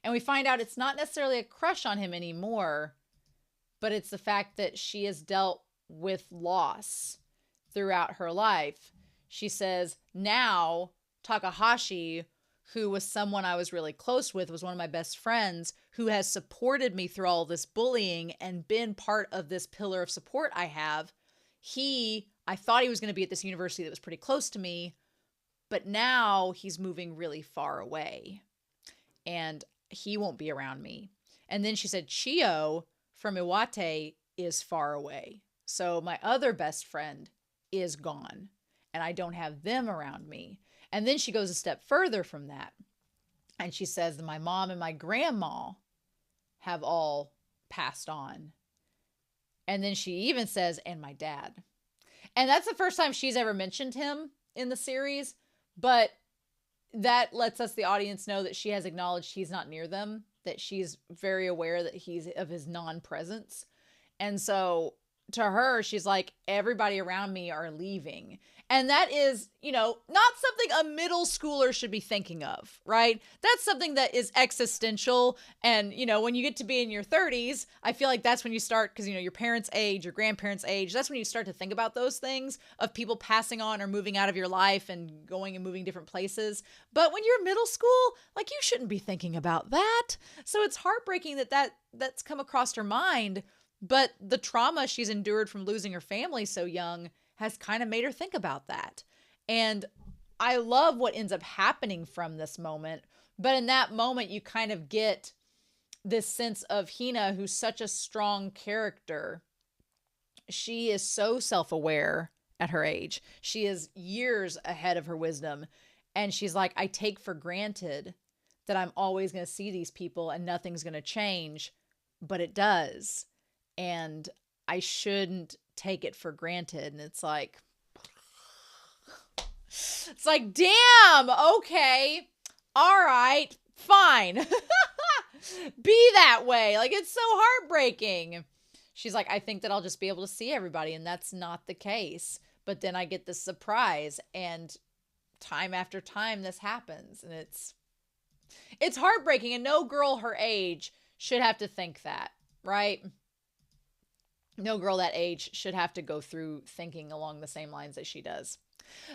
A: And we find out it's not necessarily a crush on him anymore, but it's the fact that she has dealt with loss throughout her life. She says, now Takahashi, who was someone I was really close with, was one of my best friends, who has supported me through all this bullying and been part of this pillar of support I have. I thought he was going to be at this university that was pretty close to me, but now he's moving really far away and he won't be around me. And then she said, Chio from Iwate is far away. So my other best friend is gone and I don't have them around me. And then she goes a step further from that. And she says that my mom and my grandma have all passed on. And then she even says, and my dad. And that's the first time she's ever mentioned him in the series. But that lets us, the audience, know that she has acknowledged he's not near them, that she's very aware that he's of his non-presence. And so to her, she's like, everybody around me are leaving. And that is, not something a middle schooler should be thinking of, right? That's something that is existential. And, when you get to be in your 30s, I feel like that's when you start, because, your parents' age, your grandparents' age, that's when you start to think about those things of people passing on or moving out of your life and going and moving different places. But when you're middle school, you shouldn't be thinking about that. So it's heartbreaking that's come across her mind. But the trauma she's endured from losing her family so young has kind of made her think about that. And I love what ends up happening from this moment. But in that moment, you kind of get this sense of Hina, who's such a strong character. She is so self-aware at her age. She is years ahead of her wisdom. And she's like, I take for granted that I'm always going to see these people and nothing's going to change. But it does. And I shouldn't take it for granted. And it's like, damn, okay, all right, fine. Be that way. It's so heartbreaking. She's like, I think that I'll just be able to see everybody. And that's not the case. But then I get this surprise, and time after time this happens. And it's heartbreaking. And no girl her age should have to think that, right? No girl that age should have to go through thinking along the same lines that she does.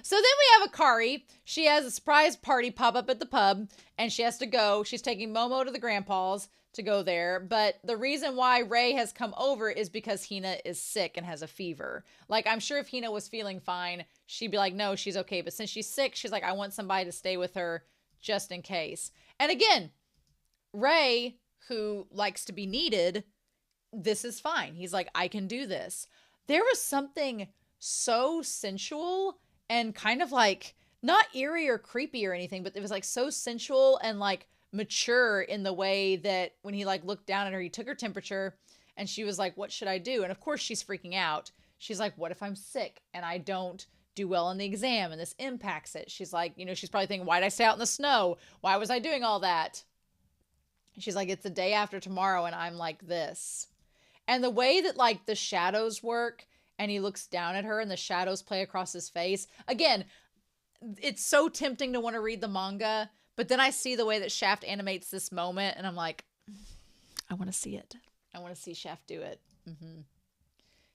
A: So then we have Akari. She has a surprise party pop up at the pub, and she has to go. She's taking Momo to the grandpa's to go there. But the reason why Ray has come over is because Hina is sick and has a fever. I'm sure if Hina was feeling fine, she'd be like, no, she's okay. But since she's sick, she's like, I want somebody to stay with her just in case. And again, Ray, who likes to be needed, this is fine. He's like, I can do this. There was something so sensual and kind of not eerie or creepy or anything, but it was so sensual and mature in the way that when he looked down at her, he took her temperature and she was like, what should I do? And of course she's freaking out. She's like, what if I'm sick and I don't do well on the exam and this impacts it? She's like, she's probably thinking, why'd I stay out in the snow? Why was I doing all that? She's like, it's the day after tomorrow and I'm like this. And the way that the shadows work and he looks down at her and the shadows play across his face. Again, it's so tempting to want to read the manga, but then I see the way that Shaft animates this moment and I'm like, I want to see it. I want to see Shaft do it. And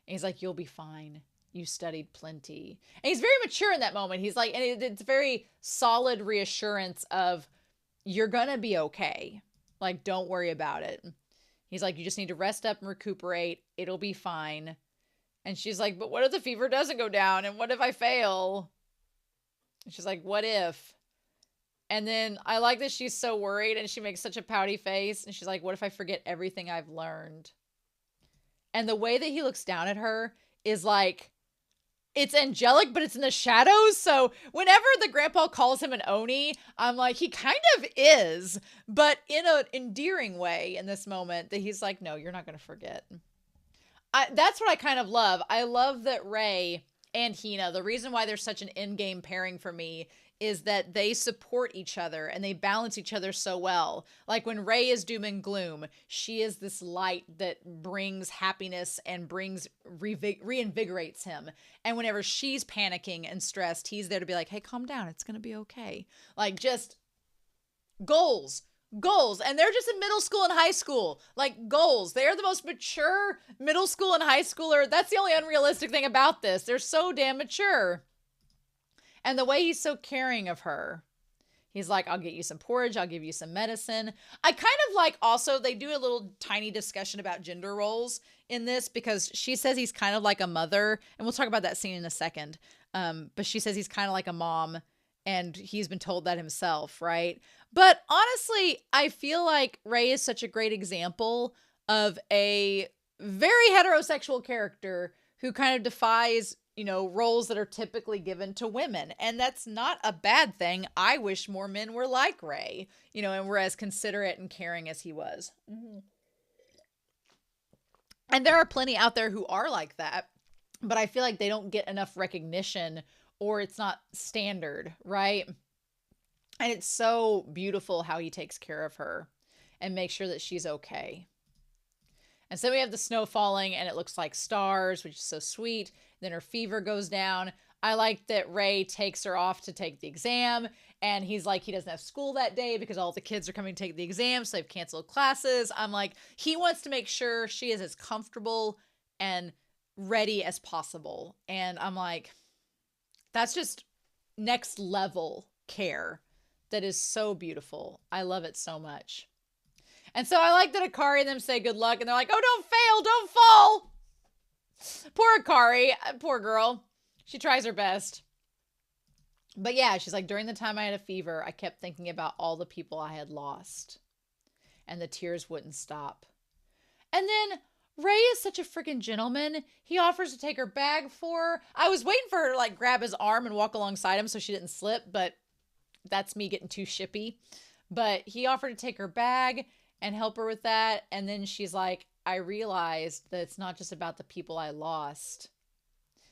A: he's like, you'll be fine. You studied plenty. And he's very mature in that moment. He's like, and it's very solid reassurance of, you're going to be okay. Don't worry about it. He's like, you just need to rest up and recuperate. It'll be fine. And she's like, but what if the fever doesn't go down? And what if I fail? And she's like, what if? And then I like that she's so worried and she makes such a pouty face. And she's like, what if I forget everything I've learned? And the way that he looks down at her is it's angelic, but it's in the shadows. So whenever the grandpa calls him an Oni, I'm like, he kind of is, but in an endearing way in this moment that he's like, no, you're not going to forget. That's what I kind of love. I love that Ray and Hina, the reason why they're such an in-game pairing for me is that they support each other and they balance each other so well. Like when Rey is doom and gloom, she is this light that brings happiness and brings reinvigorates him. And whenever she's panicking and stressed, he's there to be like, hey, calm down. It's going to be okay. Like just goals. And they're just in middle school and high school. Like goals. They're the most mature middle school and high schooler. That's the only unrealistic thing about this. They're so damn mature. And the way he's so caring of her. He's like, I'll get you some porridge. I'll give you some medicine. I kind of like also, they do a little tiny discussion about gender roles in this because she says he's kind of like a mother. And we'll talk about that scene in a second. But she says he's kind of like a mom and he's been told that himself, right? But honestly, I feel like Rey is such a great example of a very heterosexual character who kind of defies, you know, roles that are typically given to women. And that's not a bad thing. I wish more men were like Rey, you know, and were as considerate and caring as he was. Mm-hmm. And there are plenty out there who are like that, but I feel like they don't get enough recognition or it's not standard, right? And it's so beautiful how he takes care of her and makes sure that she's okay. And so we have the snow falling and it looks like stars, which is so sweet. Then her fever goes down. I like that Rey takes her off to take the exam and he's like, he doesn't have school that day because all the kids are coming to take the exam. So they've canceled classes. I'm like, he wants to make sure she is as comfortable and ready as possible. And I'm like, that's just next level care that is so beautiful. I love it so much. And so I like that Akari and them say good luck. And they're like, oh, don't fail. Don't fall. Poor Akari. Poor girl. She tries her best. But yeah, she's like, during the time I had a fever, I kept thinking about all the people I had lost. And the tears wouldn't stop. And then Rey is such a freaking gentleman. He offers to take her bag for her. I was waiting for her to like grab his arm and walk alongside him so she didn't slip. But that's me getting too shippy. But he offered to take her bag and help her with that. And then she's like, I realized that it's not just about the people I lost.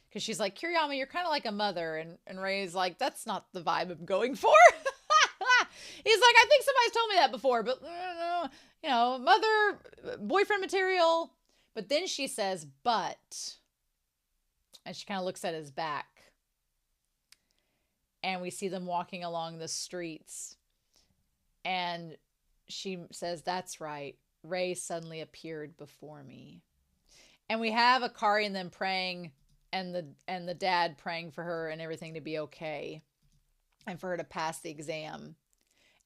A: Because she's like, Kiriyama, you're kind of like a mother. And Rey's like, that's not the vibe I'm going for. He's like, I think somebody's told me that before. But, you know, mother, boyfriend material. But then she says, but. And she kind of looks at his back. And we see them walking along the streets. And she says, that's right. Rey suddenly appeared before me. And we have Akari and them praying and the dad praying for her and everything to be okay. And for her to pass the exam.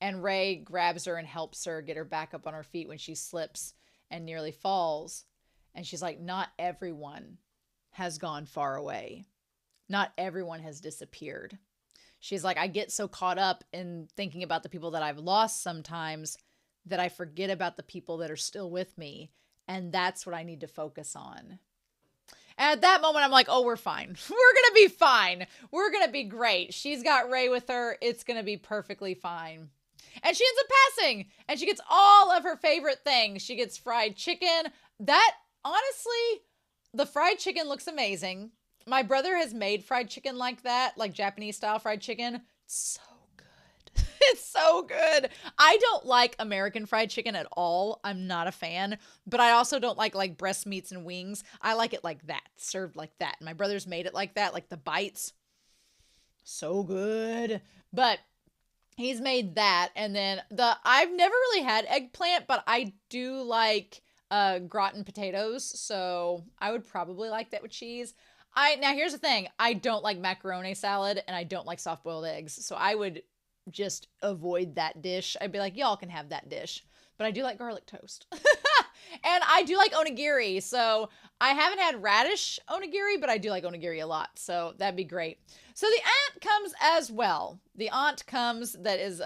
A: And Rey grabs her and helps her get her back up on her feet when she slips and nearly falls. And she's like, not everyone has gone far away. Not everyone has disappeared. She's like, I get so caught up in thinking about the people that I've lost sometimes that I forget about the people that are still with me. And that's what I need to focus on. And at that moment, I'm like, oh, we're fine. We're going to be fine. We're going to be great. She's got Rey with her. It's going to be perfectly fine. And she ends up passing. And she gets all of her favorite things. She gets fried chicken. That, honestly, the fried chicken looks amazing. My brother has made fried chicken like that, like Japanese style fried chicken. It's so good. It's so good. I don't like American fried chicken at all. I'm not a fan, but I also don't like breast meats and wings. I like it like that, served like that. And my brother's made it like that, like the bites. So good. But he's made that. And then I've never really had eggplant, but I do like gratin potatoes. So I would probably like that with cheese. Now here's the thing. I don't like macaroni salad and I don't like soft boiled eggs. So I would just avoid that dish. I'd be like, y'all can have that dish. But I do like garlic toast. And I do like onigiri. So I haven't had radish onigiri, but I do like onigiri a lot. So that'd be great. So the aunt comes as well. The aunt comes that is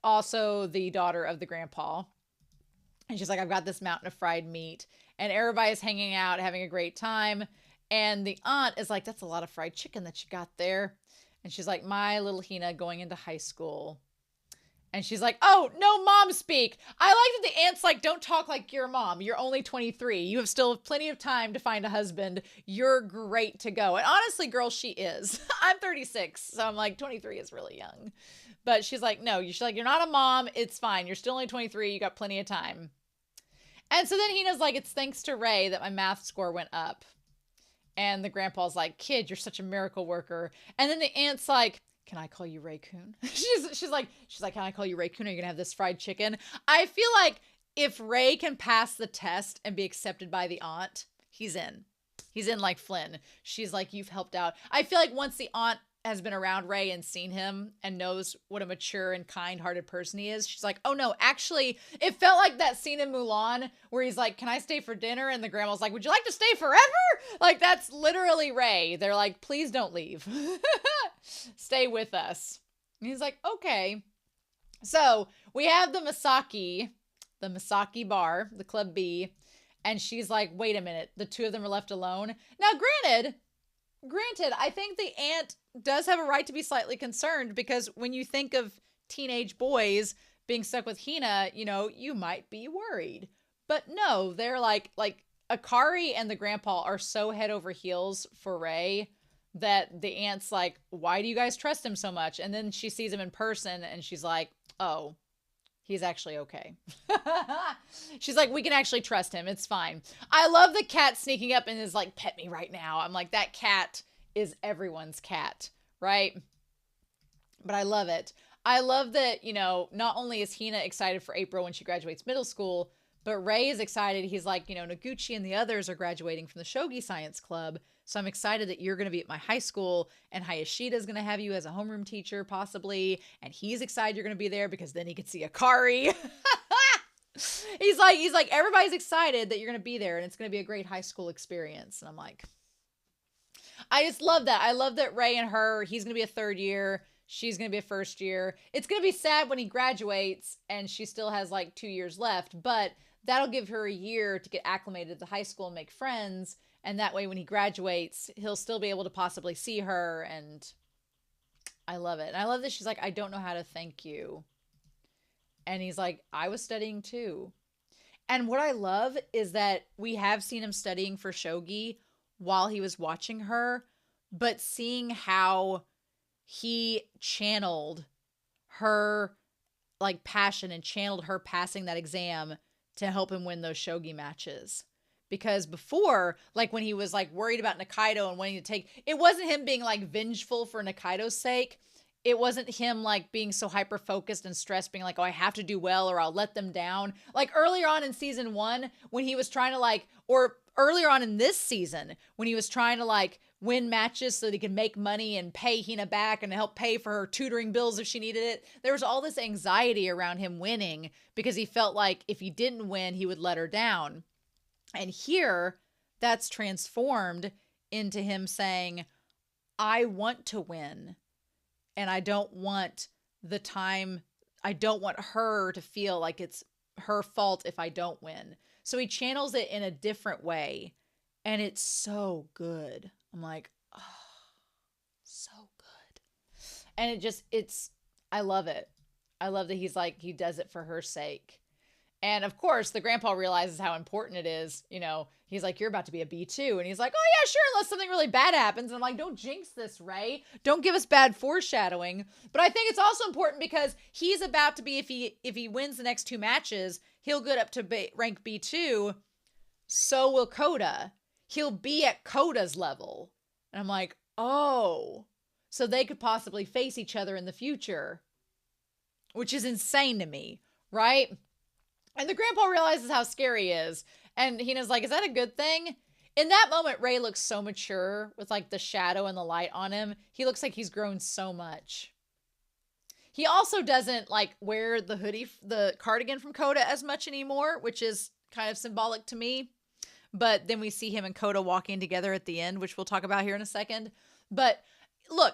A: also the daughter of the grandpa. And she's like, I've got this mountain of fried meat. And everybody's hanging out, having a great time. And the aunt is like, that's a lot of fried chicken that you got there. And she's like, my little Hina going into high school. And she's like, oh, no mom speak. I like that the aunt's like, don't talk like your mom. You're only 23. You have still plenty of time to find a husband. You're great to go. And honestly, girl, she is. I'm 36. So I'm like, 23 is really young. But she's like, no, she's like, you're not a mom. It's fine. You're still only 23. You got plenty of time. And so then Hina's like, it's thanks to Ray that my math score went up. And the grandpa's like, kid, you're such a miracle worker. And then the aunt's like, can I call you Ray-kun? she's like, can I call you Ray-kun? Are you gonna have this fried chicken? I feel like if Ray can pass the test and be accepted by the aunt, he's in. He's in like Flynn. She's like, you've helped out. I feel like once the aunt has been around Ray and seen him and knows what a mature and kind-hearted person he is, she's like, oh no, actually, it felt like that scene in Mulan where he's like, can I stay for dinner? And the grandma's like, would you like to stay forever? Like, that's literally Ray. They're like, please don't leave. Stay with us. And he's like, okay. So we have the Misaki bar, the Club B, and she's like, wait a minute, the two of them are left alone. Now, granted, I think the aunt does have a right to be slightly concerned, because when you think of teenage boys being stuck with Hina, you know, you might be worried. But no, they're like Akari and the grandpa are so head over heels for Ray that the aunt's like, why do you guys trust him so much? And then she sees him in person and she's like, oh, he's actually okay. She's like, we can actually trust him. It's fine. I love the cat sneaking up and is like, pet me right now. I'm like, that cat is everyone's cat, right? But I love it. I love that, you know, not only is Hina excited for April when she graduates middle school, but Ray is excited. He's like, you know, Noguchi and the others are graduating from the Shogi Science Club. So I'm excited that you're going to be at my high school, and Hayashida is going to have you as a homeroom teacher, possibly. And he's excited you're going to be there because then he can see Akari. He's like, everybody's excited that you're going to be there and it's going to be a great high school experience. And I'm like, I just love that. I love that Ray and her, he's going to be a third year. She's going to be a first year. It's going to be sad when he graduates and she still has like 2 years left, but that'll give her a year to get acclimated to high school and make friends. And that way, when he graduates, he'll still be able to possibly see her. And I love it. And I love that she's like, I don't know how to thank you. And he's like, I was studying too. And what I love is that we have seen him studying for shogi while he was watching her, but seeing how he channeled her like passion and channeled her passing that exam to help him win those shogi matches. Because before, like when he was like worried about Nikaido and wanting to take, it wasn't him being like vengeful for Nikaido's sake. It wasn't him like being so hyper focused and stressed, being like, oh, I have to do well or I'll let them down. Like earlier on in season 1, when he was trying to like, or earlier on in this season, when he was trying to like win matches so that he could make money and pay Hina back and help pay for her tutoring bills if she needed it. There was all this anxiety around him winning because he felt like if he didn't win, he would let her down. And here, that's transformed into him saying, I want to win. And I don't want I don't want her to feel like it's her fault if I don't win. So he channels it in a different way. And it's so good. I'm like, oh, so good. And I love it. I love that he's like, he does it for her sake. And of course, the grandpa realizes how important it is. You know, he's like, you're about to be a B2. And he's like, oh yeah, sure, unless something really bad happens. And I'm like, don't jinx this, Ray. Don't give us bad foreshadowing. But I think it's also important because he's about to be, if he wins the next 2 matches, he'll get up to rank B2. So will Koda. He'll be at Koda's level. And I'm like, oh, so they could possibly face each other in the future, which is insane to me, right? And the grandpa realizes how scary he is. And Hina's like, is that a good thing? In that moment, Ray looks so mature with like the shadow and the light on him. He looks like he's grown so much. He also doesn't like wear the hoodie, the cardigan from Koda as much anymore, which is kind of symbolic to me. But then we see him and Koda walking together at the end, which we'll talk about here in a second. But look,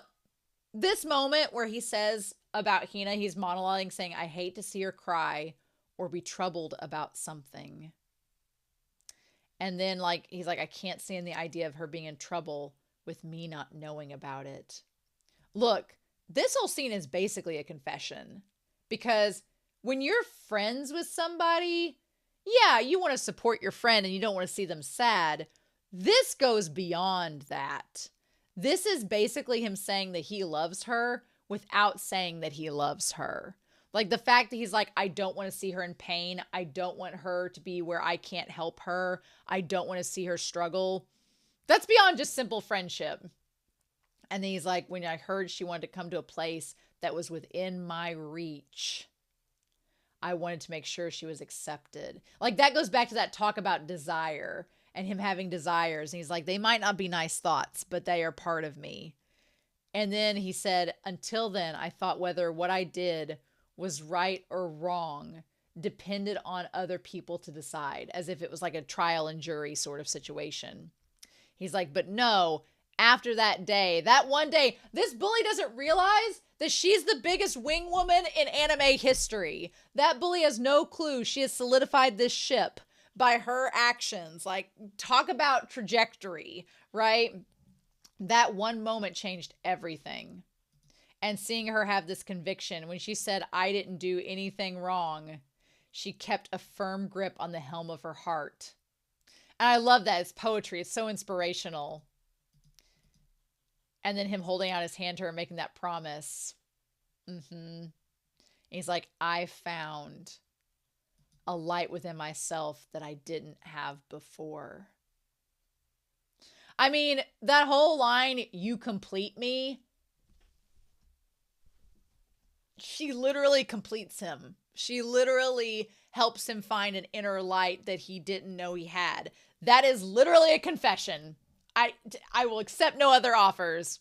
A: this moment where he says about Hina, he's monologuing saying, I hate to see her cry or be troubled about something. And then like, he's like, I can't stand the idea of her being in trouble with me not knowing about it. Look, this whole scene is basically a confession Because when you're friends with somebody, yeah, you want to support your friend and you don't want to see them sad. This goes beyond that. This is basically him saying that he loves her without saying that he loves her. Like the fact that he's like, I don't want to see her in pain. I don't want her to be where I can't help her. I don't want to see her struggle. That's beyond just simple friendship. And then he's like, when I heard she wanted to come to a place that was within my reach, I wanted to make sure she was accepted. Like that goes back to that talk about desire and him having desires. And he's like, they might not be nice thoughts, but they are part of me. And then he said, until then, I thought whether what I did was right or wrong depended on other people to decide, as if it was like a trial and jury sort of situation. He's like, but no, after that day, that one day, this bully doesn't realize that she's the biggest wing woman in anime history. That bully has no clue she has solidified this ship by her actions. Like, talk about trajectory, right? That one moment changed everything. And seeing her have this conviction, when she said, I didn't do anything wrong, she kept a firm grip on the helm of her heart. And I love that. It's poetry. It's so inspirational. And then him holding out his hand to her, making that promise. He's like, I found a light within myself that I didn't have before. I mean, that whole line, you complete me, she literally completes him. She literally helps him find an inner light that he didn't know he had. That is literally a confession. I will accept no other offers.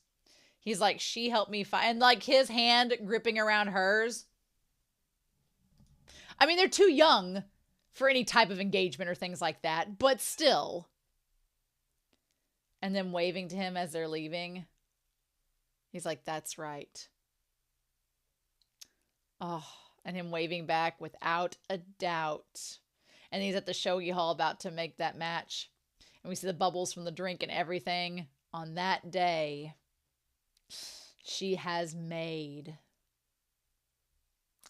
A: He's like, she helped me find, and like his hand gripping around hers. I mean, they're too young for any type of engagement or things like that, but still. And then waving to him as they're leaving. He's like, that's right. Oh, and him waving back without a doubt. And he's at the shogi hall about to make that match. And we see the bubbles from the drink and everything. On that day, she has made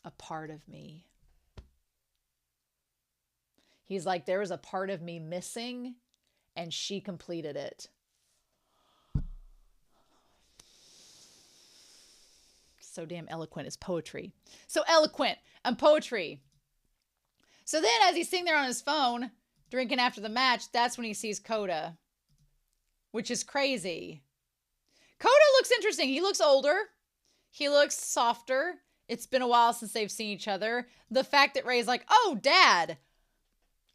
A: a part of me. He's like, there was a part of me missing, and she completed it. So damn eloquent. It's poetry. So eloquent and poetry. So then as he's sitting there on his phone, drinking after the match, that's when he sees Coda, which is crazy. Coda looks interesting. He looks older. He looks softer. It's been a while since they've seen each other. The fact that Ray's like, oh, Dad.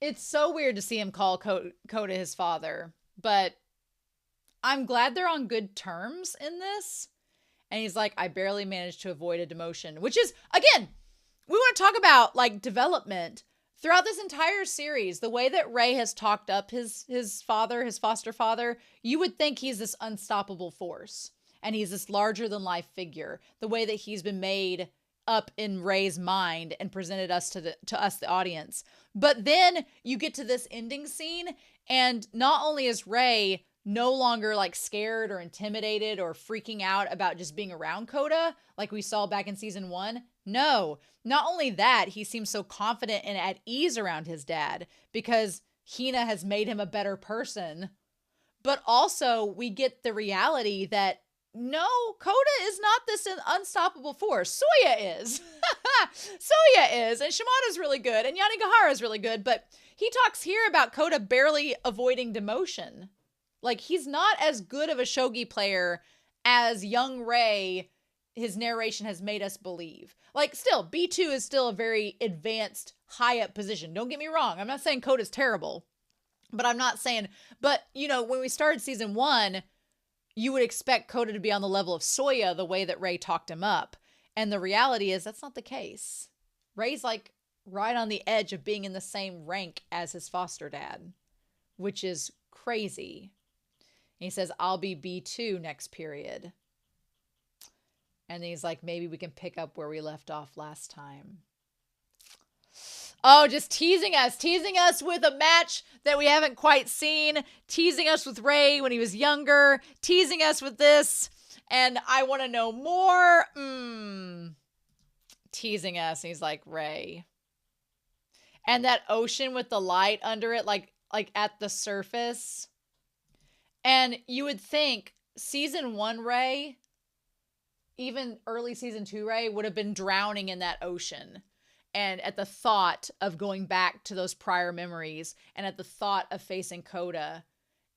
A: It's so weird to see him call Coda his father. But I'm glad they're on good terms in this. And he's like, I barely managed to avoid a demotion. Which is, again, we want to talk about, like, development. Throughout this entire series, the way that Ray has talked up his father, his foster father, you would think he's this unstoppable force. And he's this larger-than-life figure. The way that he's been made up in Ray's mind and presented us to us, the audience. But then you get to this ending scene, and not only is Ray no longer like scared or intimidated or freaking out about just being around Coda like we saw back in season 1. No, not only that, he seems so confident and at ease around his dad because Hina has made him a better person. But also we get the reality that no, Coda is not this unstoppable force. Soya is. Soya is. And Shimada's really good. And Yanagihara is really good. But he talks here about Coda barely avoiding demotion. Like, he's not as good of a shogi player as young Ray, his narration has made us believe. Like, still, B2 is still a very advanced, high-up position. Don't get me wrong. I'm not saying Coda's terrible. But I'm not saying... But, you know, when we started season 1, you would expect Coda to be on the level of Soya the way that Ray talked him up. And the reality is that's not the case. Ray's, like, right on the edge of being in the same rank as his foster dad. Which is crazy. He says, I'll be B2 next period. And he's like, maybe we can pick up where we left off last time. Oh, just teasing us with a match that we haven't quite seen, teasing us with Ray when he was younger, teasing us with this, and I want to know more. teasing us. And he's like, Ray. And that ocean with the light under it, like at the surface. And you would think season 1 Ray, even early season 2 Ray, would have been drowning in that ocean. And at the thought of going back to those prior memories, and at the thought of facing Coda,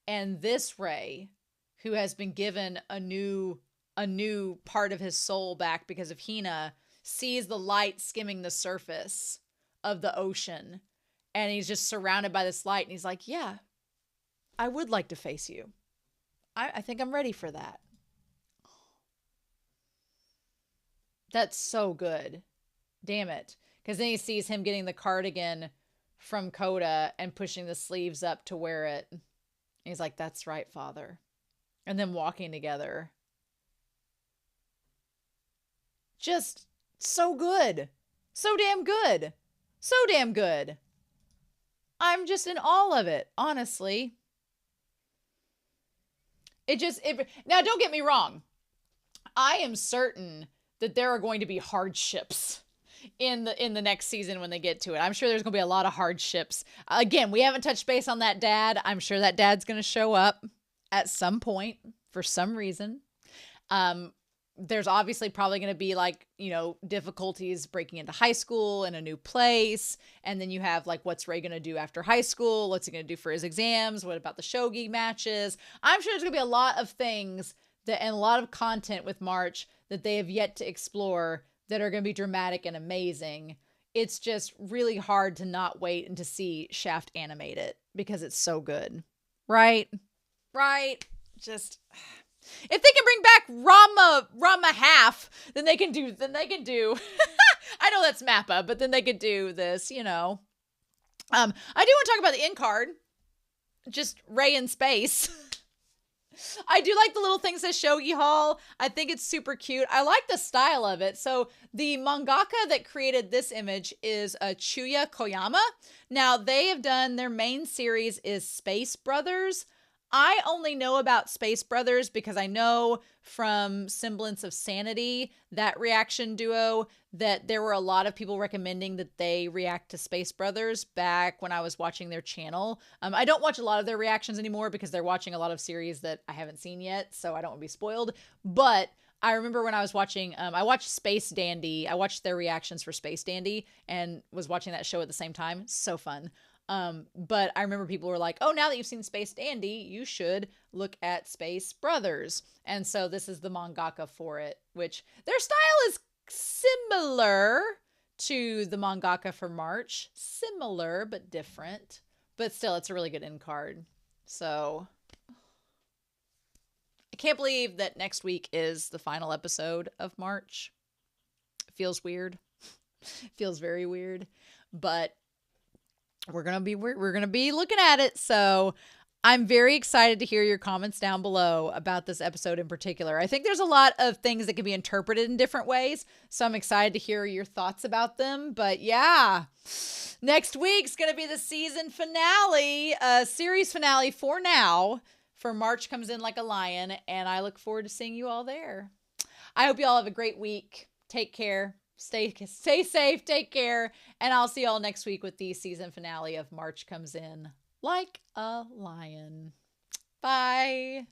A: and this Ray, who has been given a new part of his soul back because of Hina, sees the light skimming the surface of the ocean, and he's just surrounded by this light, and he's like, yeah, I would like to face you. I think I'm ready for that. That's so good. Damn it. Because then he sees him getting the cardigan from Coda and pushing the sleeves up to wear it. He's like, that's right, father. And then walking together. Just so good. So damn good. So damn good. I'm just in awe of it, honestly. Now, don't get me wrong. I am certain that there are going to be hardships in the next season when they get to it. I'm sure there's going to be a lot of hardships. Again, we haven't touched base on that dad. I'm sure that dad's going to show up at some point for some reason. There's obviously probably going to be like, difficulties breaking into high school in a new place. And then you have like, what's Ray going to do after high school? What's he going to do for his exams? What about the shogi matches? I'm sure there's going to be a lot of things and a lot of content with March that they have yet to explore that are going to be dramatic and amazing. It's just really hard to not wait and to see Shaft animate it because it's so good. Right? Just, if they can bring back Rama half, then they can do, I know that's Mappa, but then they could do this, I do want to talk about the end card. Just Ray in space. I do like the little things that Shogi Hall. I think it's super cute. I like the style of it. So the mangaka that created this image is Chuya Koyama. Now they have done, their main series is Space Brothers. I only know about Space Brothers because I know from Semblance of Sanity, that reaction duo, that there were a lot of people recommending that they react to Space Brothers back when I was watching their channel. I don't watch a lot of their reactions anymore because they're watching a lot of series that I haven't seen yet, so I don't want to be spoiled. But I remember when I was watching, I watched Space Dandy. I watched their reactions for Space Dandy and was watching that show at the same time. So fun. But I remember people were like, oh, now that you've seen Space Dandy, you should look at Space Brothers. And so this is the mangaka for it, which their style is similar to the mangaka for March. Similar, but different. But still, it's a really good end card. So I can't believe that next week is the final episode of March. It feels weird. It feels very weird. But we're gonna be looking at it. So I'm very excited to hear your comments down below about this episode in particular. I think there's a lot of things that can be interpreted in different ways, so I'm excited to hear your thoughts about them. But yeah, next week's gonna be the season finale, series finale for now. For March Comes In Like a Lion, and I look forward to seeing you all there. I hope you all have a great week. Take care. Stay safe, take care, and I'll see y'all next week with the season finale of March Comes In Like a Lion. Bye.